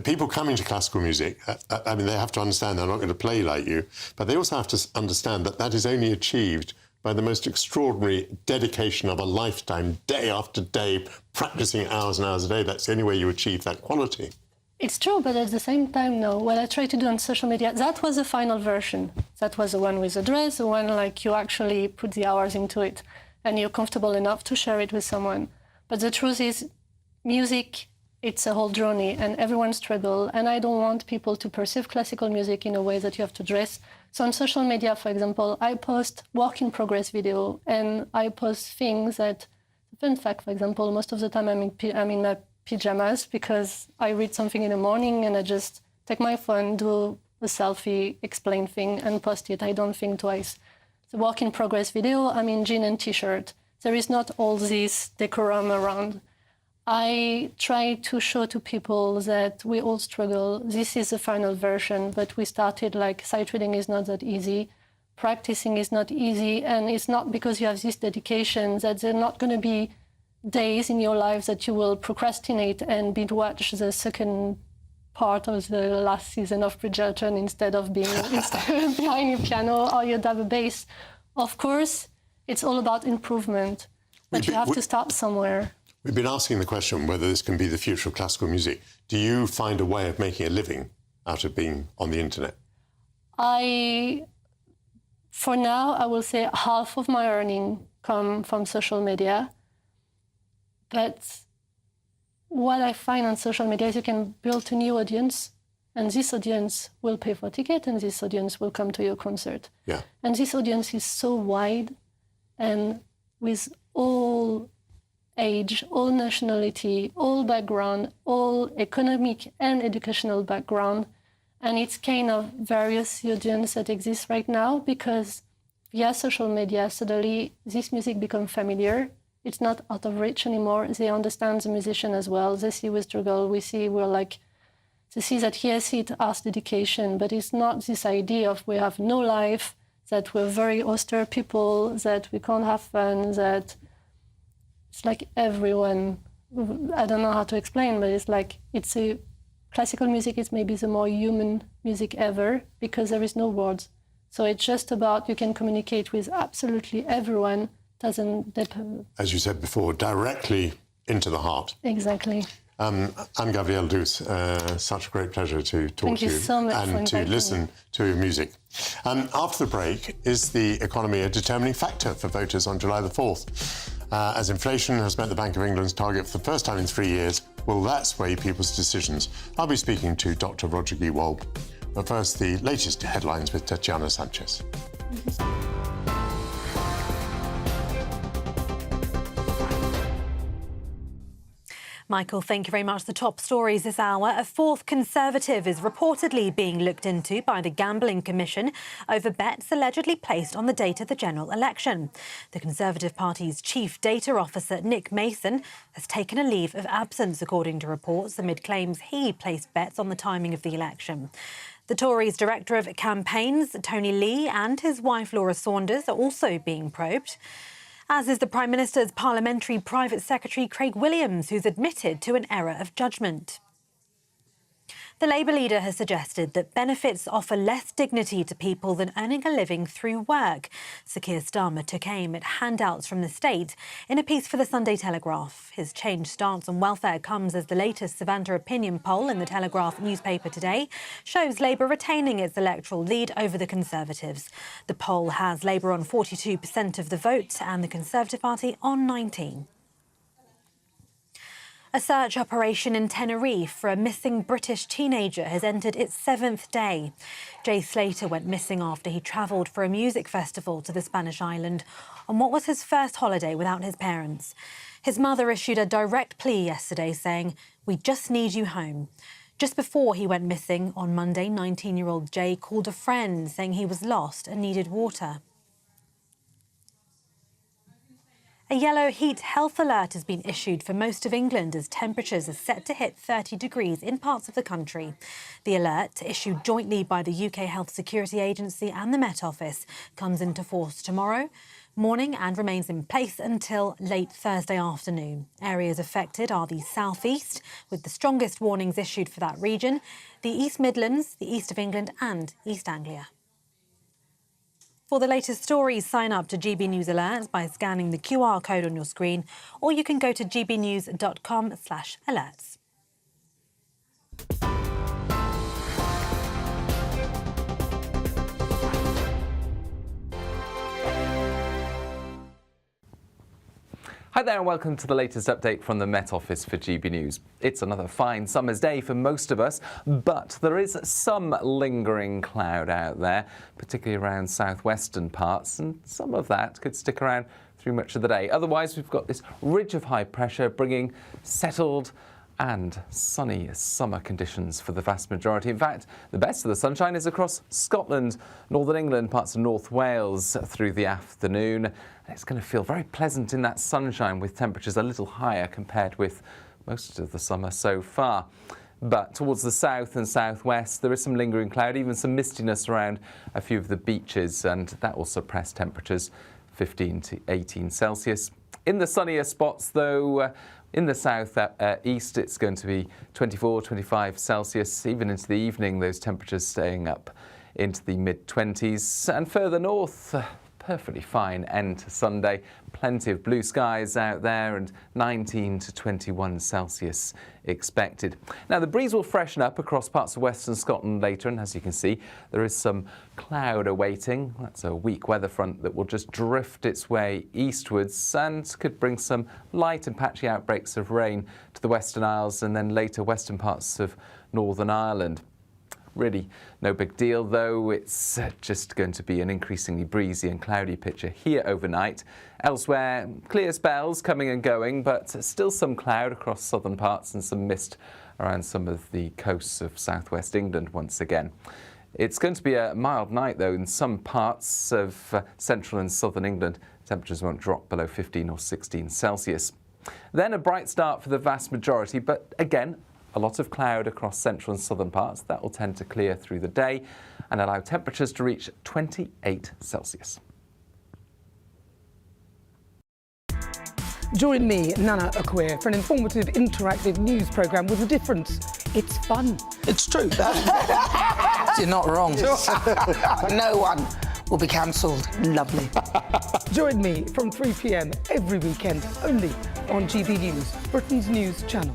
people coming to classical music, I mean, they have to understand they're not going to play like you, but they also have to understand that that is only achieved by the most extraordinary dedication of a lifetime, day after day, practicing hours and hours a day. That's the only way you achieve that quality.
It's true, but at the same time, no. What I try to do on social media, that was the final version. That was the one with the dress, the one like you actually put the hours into it and you're comfortable enough to share it with someone. But the truth is, music, it's a whole journey and everyone struggles. And I don't want people to perceive classical music in a way that you have to dress. So on social media, for example, I post work in progress video and I post things that, in fact, for example, most of the time I'm in my pajamas because I read something in the morning and I just take my phone, do a selfie, explain thing and post it. I don't think twice. The work in progress video, I'm in jean and t-shirt. There is not all this decorum around. I try to show to people that we all struggle. This is the final version, but we started like sight reading is not that easy. Practicing is not easy. And it's not because you have this dedication that they're not going to be days in your life that you will procrastinate and binge watch the second part of the last season of Bridgerton instead of being behind your piano or your double bass. Of course, it's all about improvement, but you have to start somewhere.
We've been asking the question whether this can be the future of classical music. Do you find a way of making a living out of being on the internet?
For now, I will say half of my earning come from social media. But what I find on social media is you can build a new audience, and this audience will pay for a ticket, and this audience will come to your concert.
Yeah.
And this audience is so wide, and with all age, all nationality, all background, all economic and educational background, and it's kind of various audience that exists right now because via social media, suddenly this music becomes familiar. It's not out of reach anymore. They understand the musician as well. They see we struggle. They see that yes, it has dedication, but it's not this idea of we have no life, that we're very austere people, that we can't have fun, that It's like everyone, I don't know how to explain, but it's like, classical music is maybe the more human music ever because there is no words. So it's just about, you can communicate with absolutely everyone,
as you said before, directly into the heart.
Exactly.
Anne-Gabrielle Douce, such a great pleasure to talk to you
so much
and to listen to your music. After the break, is the economy a determining factor for voters on July the 4th? As inflation has met the Bank of England's target for the first time in 3 years, will that sway people's decisions? I'll be speaking to Dr. Roger Gewolb. But first, the latest headlines with Tatiana Sanchez.
Michael, thank you very much. The top stories this hour. A fourth Conservative is reportedly being looked into by the Gambling Commission over bets allegedly placed on the date of the general election. The Conservative Party's chief data officer, Nick Mason, has taken a leave of absence, according to reports, amid claims he placed bets on the timing of the election. The Tories' Director of Campaigns, Tony Lee, and his wife, Laura Saunders, are also being probed, as is the Prime Minister's Parliamentary Private Secretary, Craig Williams, who's admitted to an error of judgment. The Labour leader has suggested that benefits offer less dignity to people than earning a living through work. Sir Keir Starmer took aim at handouts from the state in a piece for the Sunday Telegraph. His changed stance on welfare comes as the latest Savanta opinion poll in the Telegraph newspaper today shows Labour retaining its electoral lead over the Conservatives. The poll has Labour on 42% of the vote and the Conservative Party on 19%. A search operation in Tenerife for a missing British teenager has entered its 7th day. Jay Slater went missing after he travelled for a music festival to the Spanish island on what was his first holiday without his parents. His mother issued a direct plea yesterday saying, "We just need you home." Just before he went missing on Monday, 19-year-old Jay called a friend saying he was lost and needed water. A yellow heat health alert has been issued for most of England as temperatures are set to hit 30 degrees in parts of the country. The alert, issued jointly by the UK Health Security Agency and the Met Office, comes into force tomorrow morning and remains in place until late Thursday afternoon. Areas affected are the South East, with the strongest warnings issued for that region, the East Midlands, the East of England and East Anglia. For the latest stories, sign up to GB News Alerts by scanning the QR code on your screen, or you can go to gbnews.com/alerts.
Hi there and welcome to the latest update from the Met Office for GB News. It's another fine summer's day for most of us, but there is some lingering cloud out there, particularly around southwestern parts, and some of that could stick around through much of the day. Otherwise, we've got this ridge of high pressure bringing settled and sunny summer conditions for the vast majority. In fact, the best of the sunshine is across Scotland, Northern England, parts of North Wales through the afternoon. It's going to feel very pleasant in that sunshine with temperatures a little higher compared with most of the summer so far. But towards the south and southwest, there is some lingering cloud, even some mistiness around a few of the beaches, and that will suppress temperatures 15 to 18 Celsius. In the sunnier spots, though, in the south east, it's going to be 24, 25 Celsius. Even into the evening, those temperatures staying up into the mid-20s. And further north, perfectly fine end to Sunday. Plenty of blue skies out there and 19 to 21 Celsius expected. Now, the breeze will freshen up across parts of western Scotland later, and as you can see, there is some cloud awaiting. That's a weak weather front that will just drift its way eastwards and could bring some light and patchy outbreaks of rain to the Western Isles and then later western parts of Northern Ireland. Really no big deal, though. It's just going to be an increasingly breezy and cloudy picture here overnight. Elsewhere, clear spells coming and going, but still some cloud across southern parts and some mist around some of the coasts of southwest England once again. It's going to be a mild night, though, in some parts of central and southern England. Temperatures won't drop below 15 or 16 Celsius. Then a bright start for the vast majority, but again, a lot of cloud across central and southern parts. That will tend to clear through the day and allow temperatures to reach 28 Celsius.
Join me, Nana Akwe, for an informative, interactive news programme with a difference. It's fun.
It's true. You're not wrong. No one will be cancelled. Lovely.
Join me from 3 p.m. every weekend, only on GB News, Britain's news channel.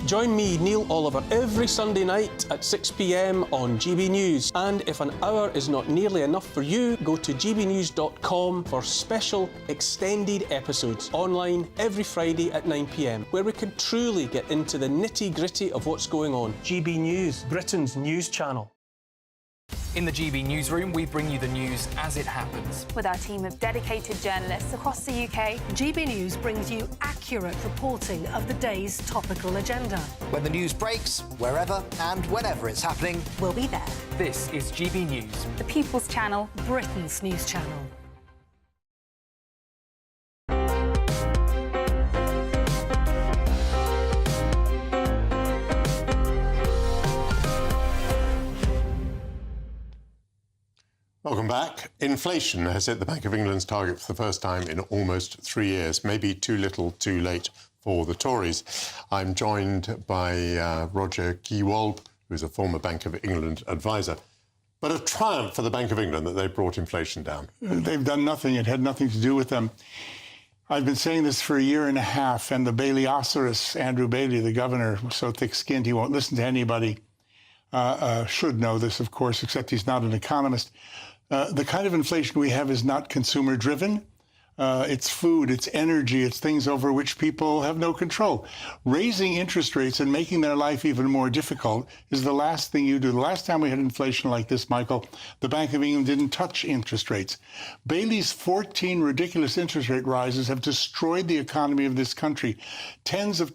Join me, Neil Oliver, every Sunday night at 6 p.m. on GB News. And if an hour is not nearly enough for you, go to gbnews.com for special extended episodes online every Friday at 9 p.m, where we can truly get into the nitty-gritty of what's going on. GB News, Britain's news channel.
In the GB newsroom, we bring you the news as it happens.
With our team of dedicated journalists across the UK,
GB News brings you accurate reporting of the day's topical agenda.
When the news breaks, wherever and whenever it's happening,
we'll be there.
This is GB News,
the People's Channel,
Britain's news channel.
Welcome back. Inflation has hit the Bank of England's target for the first time in almost 3 years. Maybe too little, too late for the Tories. I'm joined by Roger Kewald, who's a former Bank of England advisor. But a triumph for the Bank of England that they brought inflation down.
They've done nothing. It had nothing to do with them. I've been saying this for a year and a half, and the Bailey-Oceros, Andrew Bailey, the governor, so thick-skinned he won't listen to anybody, should know this, of course, except he's not an economist. The kind of inflation we have is not consumer-driven. It's food, it's energy, it's things over which people have no control. Raising interest rates and making their life even more difficult is the last thing you do. The last time we had inflation like this, Michael, the Bank of England didn't touch interest rates. Bailey's 14 ridiculous interest rate rises have destroyed the economy of this country. Tens of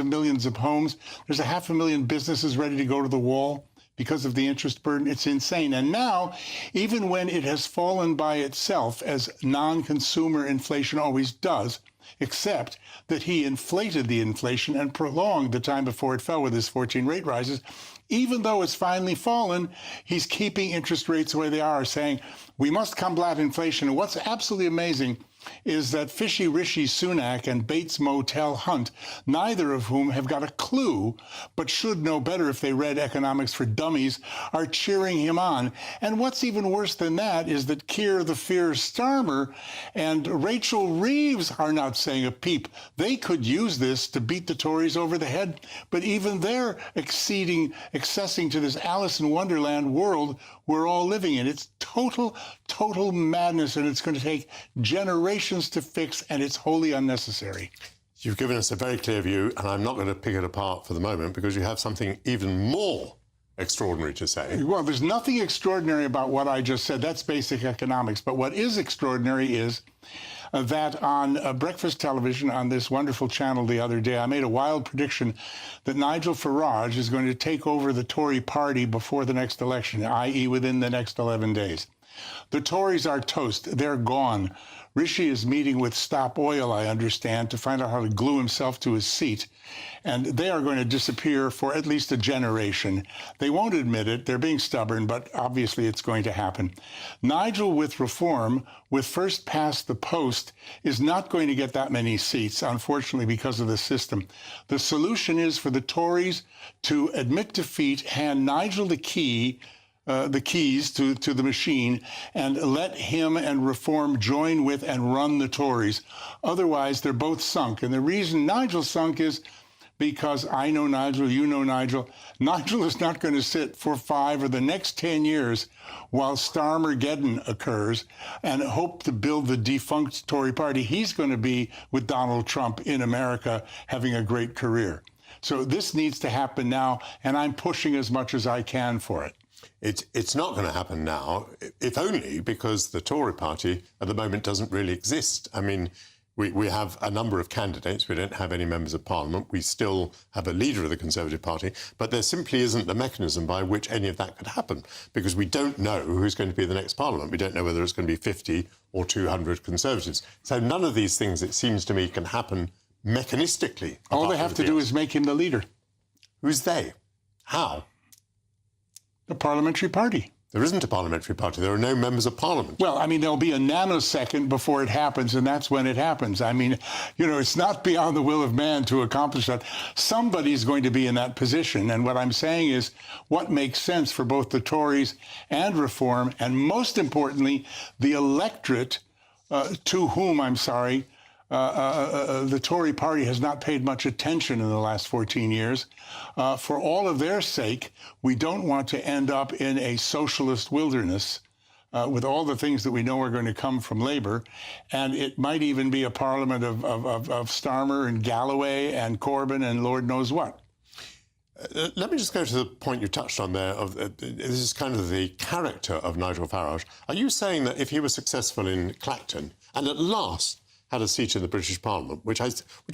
millions of homes. There's 500,000 businesses ready to go to the wall because of the interest burden. It's insane. And now, even when it has fallen by itself, as non-consumer inflation always does, except that he inflated the inflation and prolonged the time before it fell with his 14 rate rises, even though it's finally fallen, he's keeping interest rates the way they are, saying, we must combat inflation. And what's absolutely amazing is that fishy Rishi Sunak and Bates Motel Hunt, neither of whom have got a clue, but should know better if they read Economics for Dummies, are cheering him on. And what's even worse than that is that Keir the Fear Starmer and Rachel Reeves are not saying a peep. They could use this to beat the Tories over the head, but even they're accessing to this Alice in Wonderland world we're all living in. It's total madness, and it's going to take generations to fix, and it's wholly unnecessary.
You've given us a very clear view, and I'm not going to pick it apart for the moment because you have something even more extraordinary to say.
Well, there's nothing extraordinary about what I just said. That's basic economics. But what is extraordinary is that on breakfast television on this wonderful channel the other day, I made a wild prediction that Nigel Farage is going to take over the Tory party before the next election, i.e. within the next 11 days. The Tories are toast. They're gone. Rishi is meeting with Stop Oil, I understand, to find out how to glue himself to his seat. And they are going to disappear for at least a generation. They won't admit it. They're being stubborn, but obviously it's going to happen. Nigel, with reform, with first past the post, is not going to get that many seats, unfortunately, because of the system. The solution is for the Tories to admit defeat, hand Nigel the keys to the machine, and let him and Reform join with and run the Tories. Otherwise, they're both sunk. And the reason Nigel's sunk is because I know Nigel, you know Nigel. Nigel is not going to sit for 5 or the next 10 years while Starmergeddon occurs and hope to build the defunct Tory party. He's going to be with Donald Trump in America having a great career. So this needs to happen now, and I'm pushing as much as I can for it.
It's not going to happen now, if only because the Tory party at the moment doesn't really exist. I mean, we have a number of candidates. We don't have any members of Parliament. We still have a leader of the Conservative Party, but there simply isn't the mechanism by which any of that could happen because we don't know who's going to be the next Parliament. We don't know whether it's going to be 50 or 200 Conservatives. So none of these things, it seems to me, can happen mechanistically.
All they have to do is make him the leader.
Who's they? How?
The parliamentary party.
There isn't a parliamentary party. There are no members of parliament.
Well, I mean, there'll be a nanosecond before it happens, and that's when it happens. I mean, you know, it's not beyond the will of man to accomplish that. Somebody's going to be in that position. And what I'm saying is what makes sense for both the Tories and Reform, and most importantly, the electorate to whom, the Tory party has not paid much attention in the last 14 years. For all of their sake, we don't want to end up in a socialist wilderness with all the things that we know are going to come from Labour. And it might even be a parliament of Starmer and Galloway and Corbyn and Lord knows what.
Let me just go to the point you touched on there. This is kind of the character of Nigel Farage. Are you saying that if he was successful in Clacton and at last had a seat in the British Parliament, which I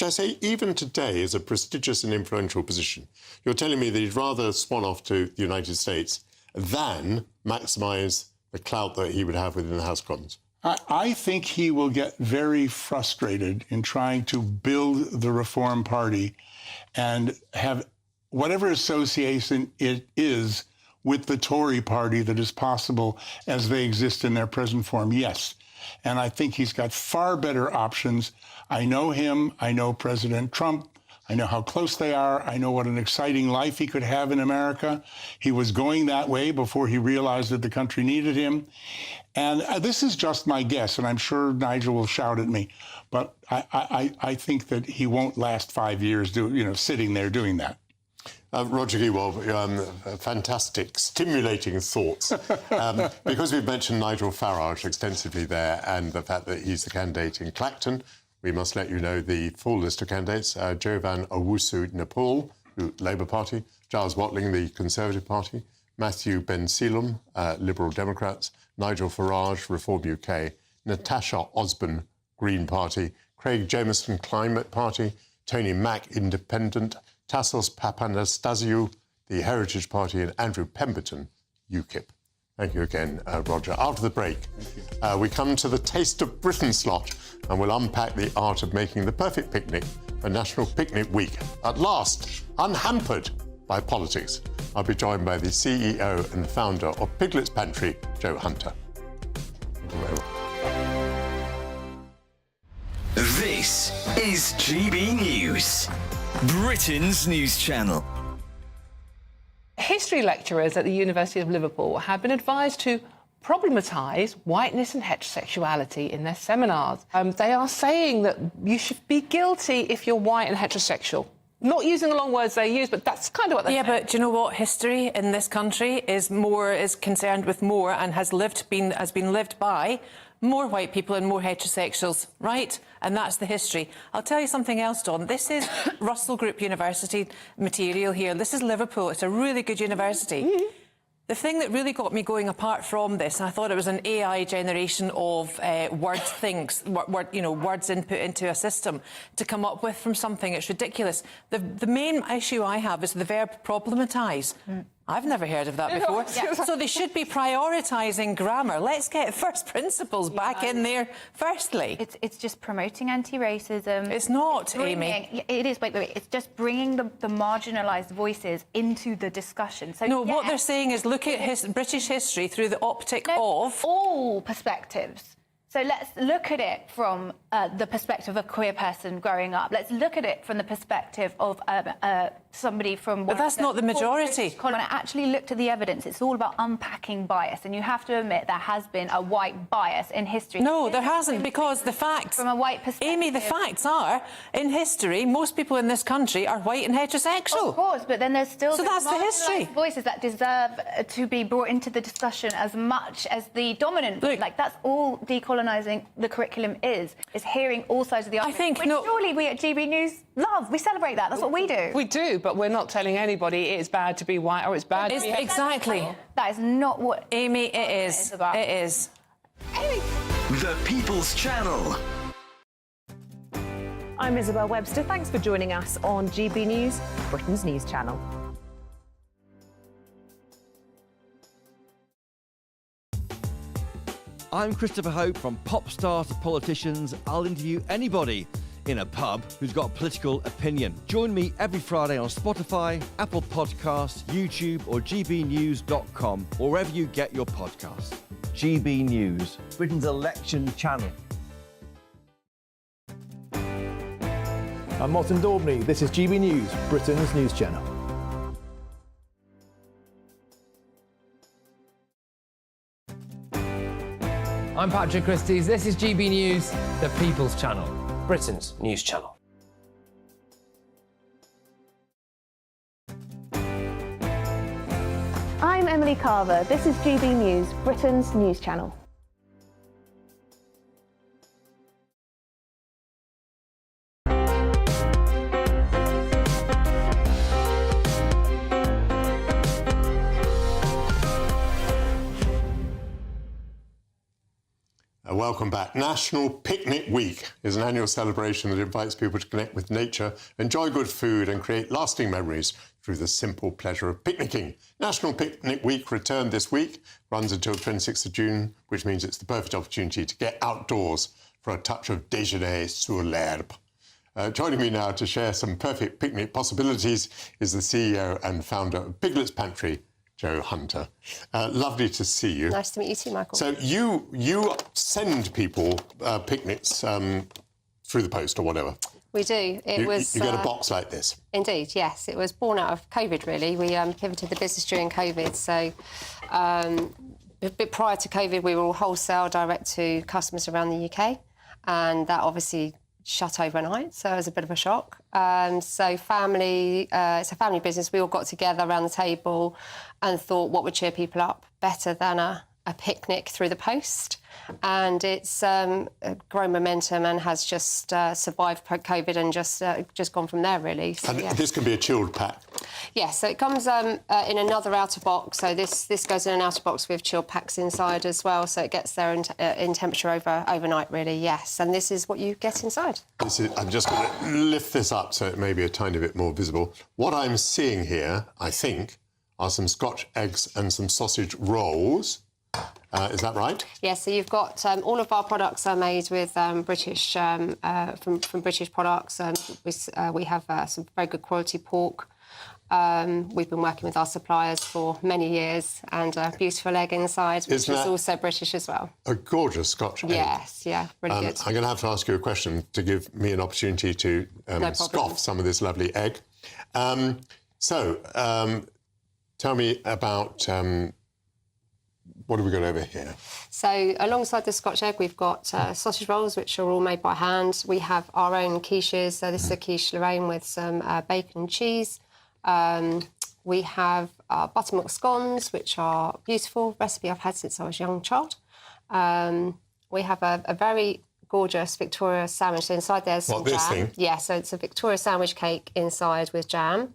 say even today is a prestigious and influential position, you're telling me that he'd rather swan off to the United States than maximise the clout that he would have within the House of Commons?
I think he will get very frustrated in trying to build the Reform Party and have whatever association it is with the Tory party that is possible as they exist in their present form, yes. And I think he's got far better options. I know him. I know President Trump. I know how close they are. I know what an exciting life he could have in America. He was going that way before he realized that the country needed him. And this is just my guess, and I'm sure Nigel will shout at me. But I think that he won't last 5 years sitting there doing that.
Roger Gewol, fantastic, stimulating thoughts. Because we've mentioned Nigel Farage extensively there and the fact that he's the candidate in Clacton, we must let you know the full list of candidates. Jovan Owusu-Nepal, Labour Party, Giles Watling, the Conservative Party, Matthew Ben-Selum, Liberal Democrats, Nigel Farage, Reform UK, Natasha Osborne, Green Party, Craig Jameson, Climate Party, Tony Mack, Independent, Tassos Papanastasiou, the Heritage Party, and Andrew Pemberton, UKIP. Thank you again, Roger. After the break, we come to the Taste of Britain slot, and we'll unpack the art of making the perfect picnic for National Picnic Week. At last, unhampered by politics. I'll be joined by the CEO and founder of Piglet's Pantry, Joe Hunter. Thank you very much.
This is GB News, Britain's news channel.
History lecturers at the University of Liverpool have been advised to problematise whiteness and heterosexuality in their seminars. They are saying that you should be guilty if you're white and heterosexual. Not using the long words they use, but that's kind of what they're saying.
Yeah, but do you know what? History in this country is concerned with more and has been lived by more white people and more heterosexuals, right? And that's the history. I'll tell you something else, Don. This is Russell Group University material here. This is Liverpool. It's a really good university. Mm-hmm. The thing that really got me going apart from this, and I thought it was an AI generation of words input into a system to come up with from something. It's ridiculous. The main issue I have is the verb problematise. Mm. I've never heard of that before. Yeah. So they should be prioritising grammar. Let's get first principles back in there firstly.
It's just promoting anti-racism.
It's not, Amy.
It is. Wait. It's just bringing the marginalised voices into the discussion. So
no, what they're saying is look at British history through the optic of
all perspectives. So let's look at it from the perspective of a queer person growing up. Let's look at it from the perspective of somebody from...
But that's not the majority.
When I actually looked at the evidence, it's all about unpacking bias. And you have to admit there has been a white bias in history.
No, there hasn't, because the facts...
From a white perspective...
Amy, the facts are, in history, most people in this country are white and heterosexual.
Of course, but then there's still...
So that's the history.
...voices that deserve to be brought into the discussion as much as the dominant...
Look,
like, that's all decolonising the curriculum is hearing all sides of the argument. Which surely we at GB News love. We celebrate that. That's what we do.
We do, but we're not telling anybody it's bad to be white or it's bad to be...
Exactly.
That is not what...
Amy, it is. It is.
The People's Channel.
I'm Isabel Webster. Thanks for joining us on GB News, Britain's news channel.
I'm Christopher Hope. From pop star to politicians, I'll interview anybody. in a pub who's got a political opinion. Join me every Friday on Spotify, Apple Podcasts, YouTube or gbnews.com, or wherever you get your podcasts. GB News, Britain's election channel.
I'm Martin Daubney. This is GB News, Britain's news channel.
I'm Patrick Christys. This is GB News, the People's Channel, Britain's news channel.
I'm Emily Carver. This is GB News, Britain's news channel.
Welcome back. National Picnic Week is an annual celebration that invites people to connect with nature, enjoy good food and create lasting memories through the simple pleasure of picnicking. National Picnic Week returned this week, runs until 26th of June, which means it's the perfect opportunity to get outdoors for a touch of déjeuner sur l'herbe. Joining me now to share some perfect picnic possibilities is the CEO and founder of Piglet's Pantry, Jo Hunter. Lovely to see you.
Nice to meet you too, Michael.
So you send people picnics through the post or whatever?
We do.
You get a box like this?
Indeed, yes. It was born out of COVID, really. We pivoted the business during COVID. So a bit prior to COVID, we were all wholesale direct to customers around the UK. And that obviously shut overnight, so it was a bit of a shock. So family, it's a family business. We all got together around the table and thought what would cheer people up better than a picnic through the post. And it's grown momentum and has just survived COVID and just gone from there, really. So,
and this can be a chilled pack?
Yes, so it comes in another outer box. So this goes in an outer box with chilled packs inside as well. So it gets there in temperature overnight, really, yes. And this is what you get inside.
I'm just going to lift this up so it may be a tiny bit more visible. What I'm seeing here, I think, are some Scotch eggs and some sausage rolls. Is that right?
Yes, so you've got all of our products are made with British from British products. We have some very good quality pork. We've been working with our suppliers for many years, and a beautiful egg inside, which is also British as well.
A gorgeous Scotch egg.
Yes, yeah, really good.
I'm going to have to ask you a question to give me an opportunity to scoff some of this lovely egg. Tell me about what have we got over here?
So alongside the Scotch egg, we've got sausage rolls, which are all made by hand. We have our own quiches. So this is a quiche Lorraine with some bacon and cheese. We have buttermilk scones, which are beautiful. Recipe I've had since I was a young child. We have a very gorgeous Victoria sandwich. Inside there's some jam.
This thing?
Yeah, so it's a Victoria sandwich cake inside with jam.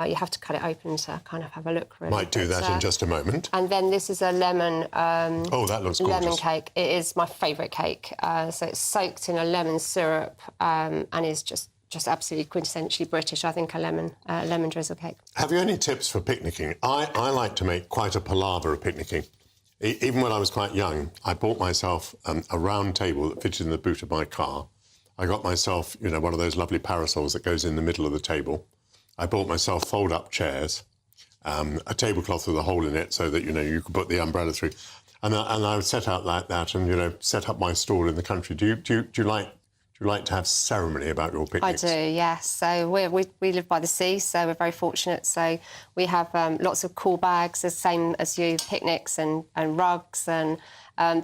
You have to cut it open to kind of have a look, really.
Might do that in just a moment.
And then this is a lemon...
oh, that looks gorgeous.
Lemon cake. It is my favourite cake. So it's soaked in a lemon syrup and is just absolutely quintessentially British. I think a lemon drizzle cake.
Have you any tips for picnicking? I like to make quite a palaver of picnicking. Even when I was quite young, I bought myself a round table that fitted in the boot of my car. I got myself, one of those lovely parasols that goes in the middle of the table. I bought myself fold-up chairs, a tablecloth with a hole in it so that, you could put the umbrella through. And I would set out like that and, set up my stall in the country. Do you like to have ceremony about your picnics?
I do, yes. So we live by the sea, so we're very fortunate. So we have lots of cool bags, the same as you, picnics and rugs, and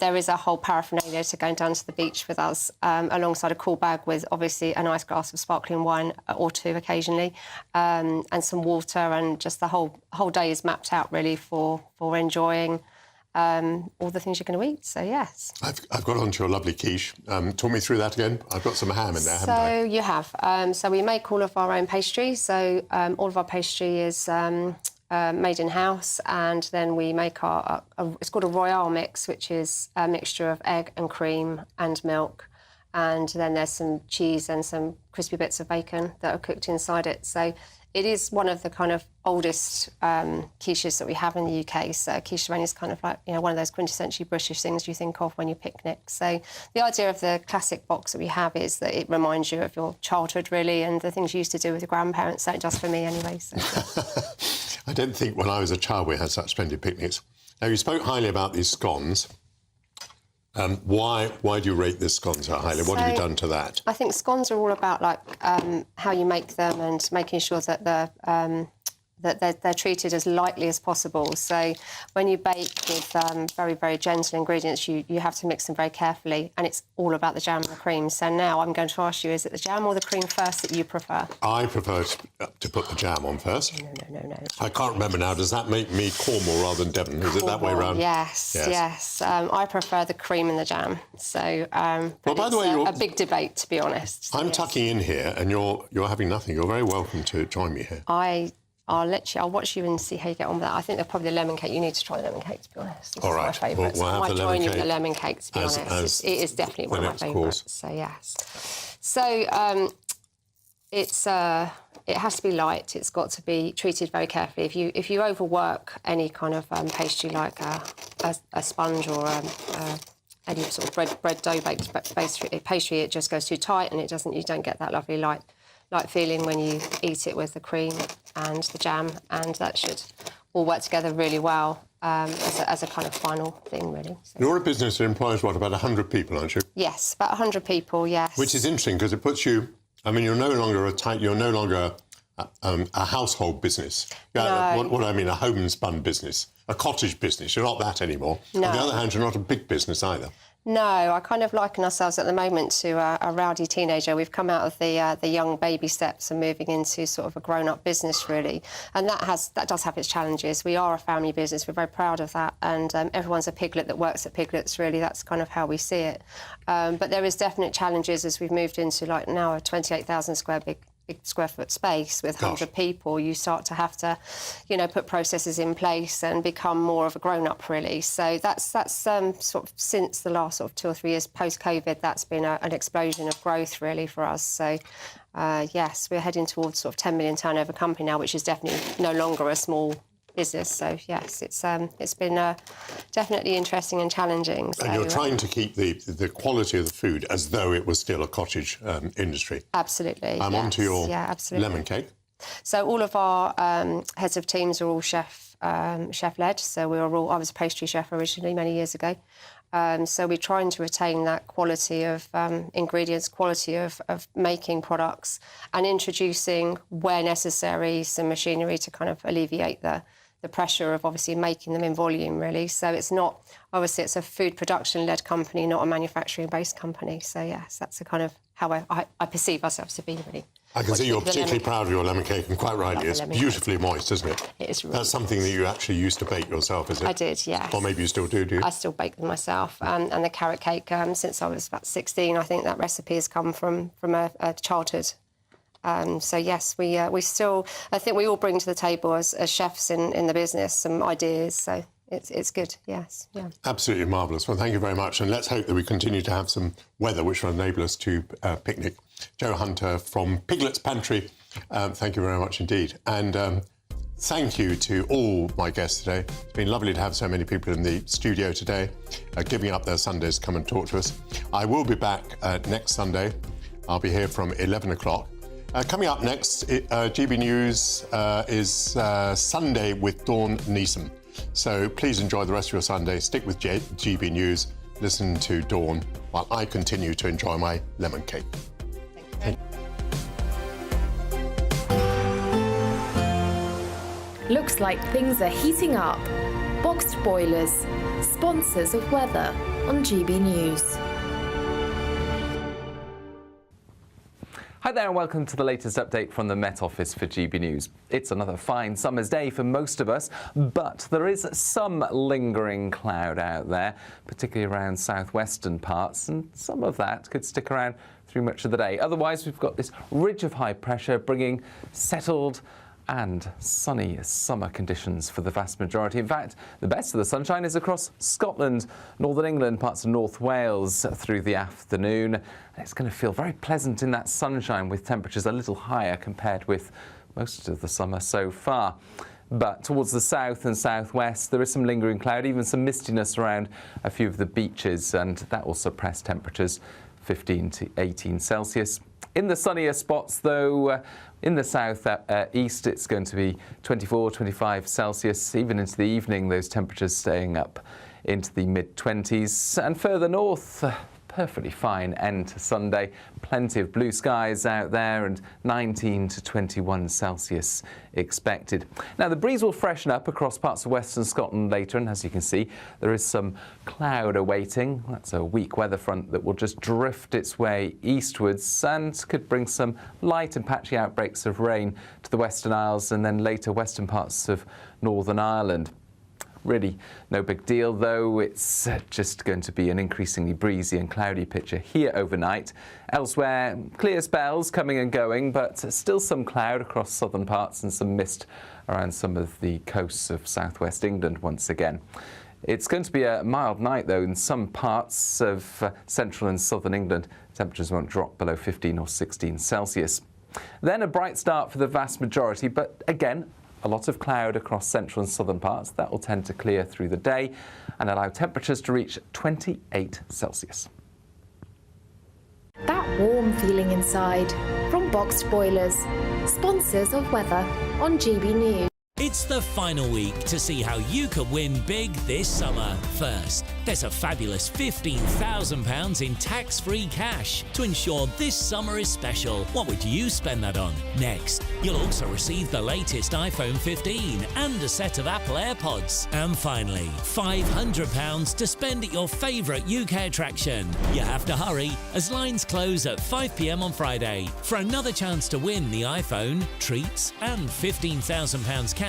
there is a whole paraphernalia to going down to the beach with us, alongside a cool bag with obviously a nice glass of sparkling wine or two occasionally, and some water, and just the whole day is mapped out really for enjoying all the things you're going to eat. So yes,
I've got onto your lovely quiche. Talk me through that again. I've got some ham in there, haven't I?
So you have. So we make all of our own pastry. So all of our pastry is made in-house, and then we make it's called a Royale mix, which is a mixture of egg and cream and milk, and then there's some cheese and some crispy bits of bacon that are cooked inside it. So it is one of the kind of oldest quiches that we have in the UK. So quiche is kind of like, one of those quintessentially British things you think of when you picnic. So the idea of the classic box that we have is that it reminds you of your childhood, really, and the things you used to do with your grandparents. So it does for me anyway. So.
I don't think when I was a child we had such splendid picnics. Now, you spoke highly about these scones. Why do you rate this scone so highly? What have you done to that?
I think scones are all about how you make them and making sure that they're treated as lightly as possible. So when you bake with very, very gentle ingredients, you have to mix them very carefully, and it's all about the jam and the cream. So now I'm going to ask you, is it the jam or the cream first that you prefer? I prefer to put the jam on first. No. I can't remember now. Does that make me Cornwall rather than Devon? Is it that way round? Yes. I prefer the cream and the jam. So, well, by the way, a big debate, to be honest. I'm tucking in here, and you're having nothing. You're very welcome to join me here. I'll watch you and see how you get on with that. I think they're probably the lemon cake. You need to try the lemon cake, to be honest. All right. My favourite. I might join you with the lemon cake, to be honest. It is definitely one of my favourites. So, yes. So, it has to be light. It's got to be treated very carefully. If you overwork any kind of pastry like a sponge or any sort of bread dough baked pastry, it just goes too tight and you don't get that lovely light feeling when you eat it with the cream and the jam, and that should all work together really well as a kind of final thing, really. So. You're a business that employs, about 100 people, aren't you? Yes, about 100 people, yes. Which is interesting, because it puts you... you're no longer a household business. No. What I mean, a homespun business, a cottage business. You're not that anymore. No. On the other hand, you're not a big business either. No, I kind of liken ourselves at the moment to a rowdy teenager. We've come out of the young baby steps and moving into sort of a grown-up business, really. And that does have its challenges. We are a family business. We're very proud of that. And everyone's a piglet that works at Piglets, really. That's kind of how we see it. But there is definite challenges as we've moved into, now, a 28,000 big square foot space with 100 people. You start to have to, put processes in place and become more of a grown-up, really. So that's sort of since the last sort of 2 or 3 years post-COVID, that's been an explosion of growth, really, for us. So, yes, we're heading towards sort of 10 million turnover company now, which is definitely no longer a small business. So, yes, it's been definitely interesting and challenging. So, and you're trying to keep the quality of the food as though it was still a cottage industry. Absolutely. I'm on to your lemon cake. So all of our heads of teams are all chef-led. So I was a pastry chef originally many years ago. So we're trying to retain that quality of ingredients, quality of making products, and introducing, where necessary, some machinery to kind of alleviate the pressure of obviously making them in volume, really. So it's not, obviously it's a food production-led company, not a manufacturing-based company. So yes, that's the kind of how I perceive ourselves to be, really. I can see you're particularly proud of your lemon cake, and quite rightly. It's beautifully moist, isn't it? It is really. That's something that you actually used to bake yourself, is it? I did, yes. Or maybe you still do you? I still bake them myself. And the carrot cake, since I was about 16, I think that recipe has come from a childhood. So yes, we still, I think we all bring to the table as chefs in the business some ideas. So it's good, yes, yeah. Absolutely marvellous. Well, thank you very much, and let's hope that we continue to have some weather which will enable us to picnic. Joe Hunter from Piglet's Pantry, thank you very much indeed. And thank you to all my guests today. It's been lovely to have so many people in the studio today, giving up their Sundays to come and talk to us. I will be back next Sunday. I'll be here from 11 o'clock. Coming up next, GB News is Sunday with Dawn Neeson. So please enjoy the rest of your Sunday. Stick with GB News. Listen to Dawn while I continue to enjoy my lemon cake. Thank you.
Looks like things are heating up. Boxed boilers, sponsors of weather on GB News.
Hi there and welcome to the latest update from the Met Office for GB News. It's another fine summer's day for most of us, but there is some lingering cloud out there, particularly around southwestern parts, and some of that could stick around through much of the day. Otherwise, we've got this ridge of high pressure bringing settled and sunny summer conditions for the vast majority. In fact, the best of the sunshine is across Scotland, Northern England, parts of North Wales through the afternoon. And it's going to feel very pleasant in that sunshine with temperatures a little higher compared with most of the summer so far. But towards the south and southwest, there is some lingering cloud, even some mistiness around a few of the beaches, and that will suppress temperatures 15 to 18 Celsius. In the sunnier spots, though, in the south east, it's going to be 24, 25 Celsius. Even into the evening, those temperatures staying up into the mid-20s. And further north, perfectly fine end to Sunday. Plenty of blue skies out there and 19 to 21 Celsius expected. Now, the breeze will freshen up across parts of western Scotland later, and as you can see, there is some cloud awaiting. That's a weak weather front that will just drift its way eastwards and could bring some light and patchy outbreaks of rain to the Western Isles and then later western parts of Northern Ireland. Really no big deal, though. It's just going to be an increasingly breezy and cloudy picture here overnight. Elsewhere, clear spells coming and going, but still some cloud across southern parts and some mist around some of the coasts of southwest England once again. It's going to be a mild night, though, in some parts of central and southern England. Temperatures won't drop below 15 or 16 Celsius. Then a bright start for the vast majority, but again, a lot of cloud across central and southern parts. That will tend to clear through the day and allow temperatures to reach 28 Celsius.
That warm feeling inside from Boxed Boilers, sponsors of weather on GB News.
It's the final week to see how you could win big this summer. First, there's a fabulous £15,000 in tax-free cash to ensure this summer is special. What would you spend that on? Next, you'll also receive the latest iPhone 15 and a set of Apple AirPods. And finally, £500 to spend at your favourite UK attraction. You have to hurry as lines close at 5 p.m. on Friday. For another chance to win the iPhone, treats and £15,000 cash,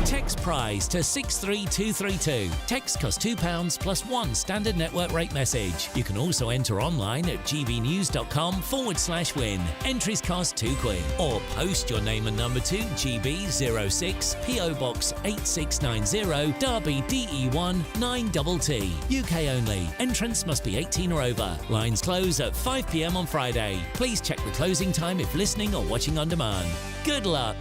text prize to 63232. Text costs £2 plus one standard network rate message. You can also enter online at gbnews.com/win. Entries cost £2 or post your name and number to GB06 PO Box 8690 Derby DE1 9TT. UK only. Entrance must be 18 or over. Lines close at 5 p.m. on Friday. Please check the closing time if listening or watching on demand. Good luck.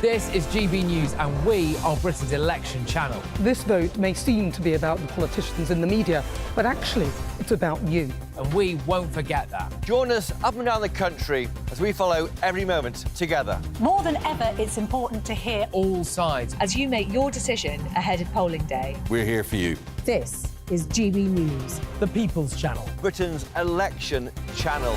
This is GB News and we are Britain's election channel.
This vote may seem to be about the politicians in the media, but actually it's about you.
And we won't forget that.
Join us up and down the country as we follow every moment together.
More than ever, it's important to hear
all sides
as you make your decision ahead of polling day.
We're here for you.
This is GB News,
the People's Channel.
Britain's election channel.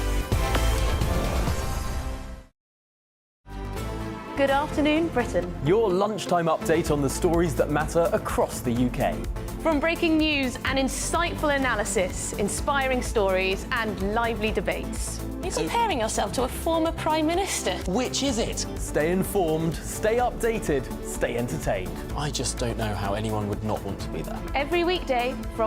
Good afternoon, Britain.
Your lunchtime update on the stories that matter across the UK.
From breaking news and insightful analysis, inspiring stories and lively debates. You're comparing yourself to a former Prime Minister.
Which is it? Stay informed, stay updated, stay entertained. I just don't know how anyone would not want to be there.
Every weekday from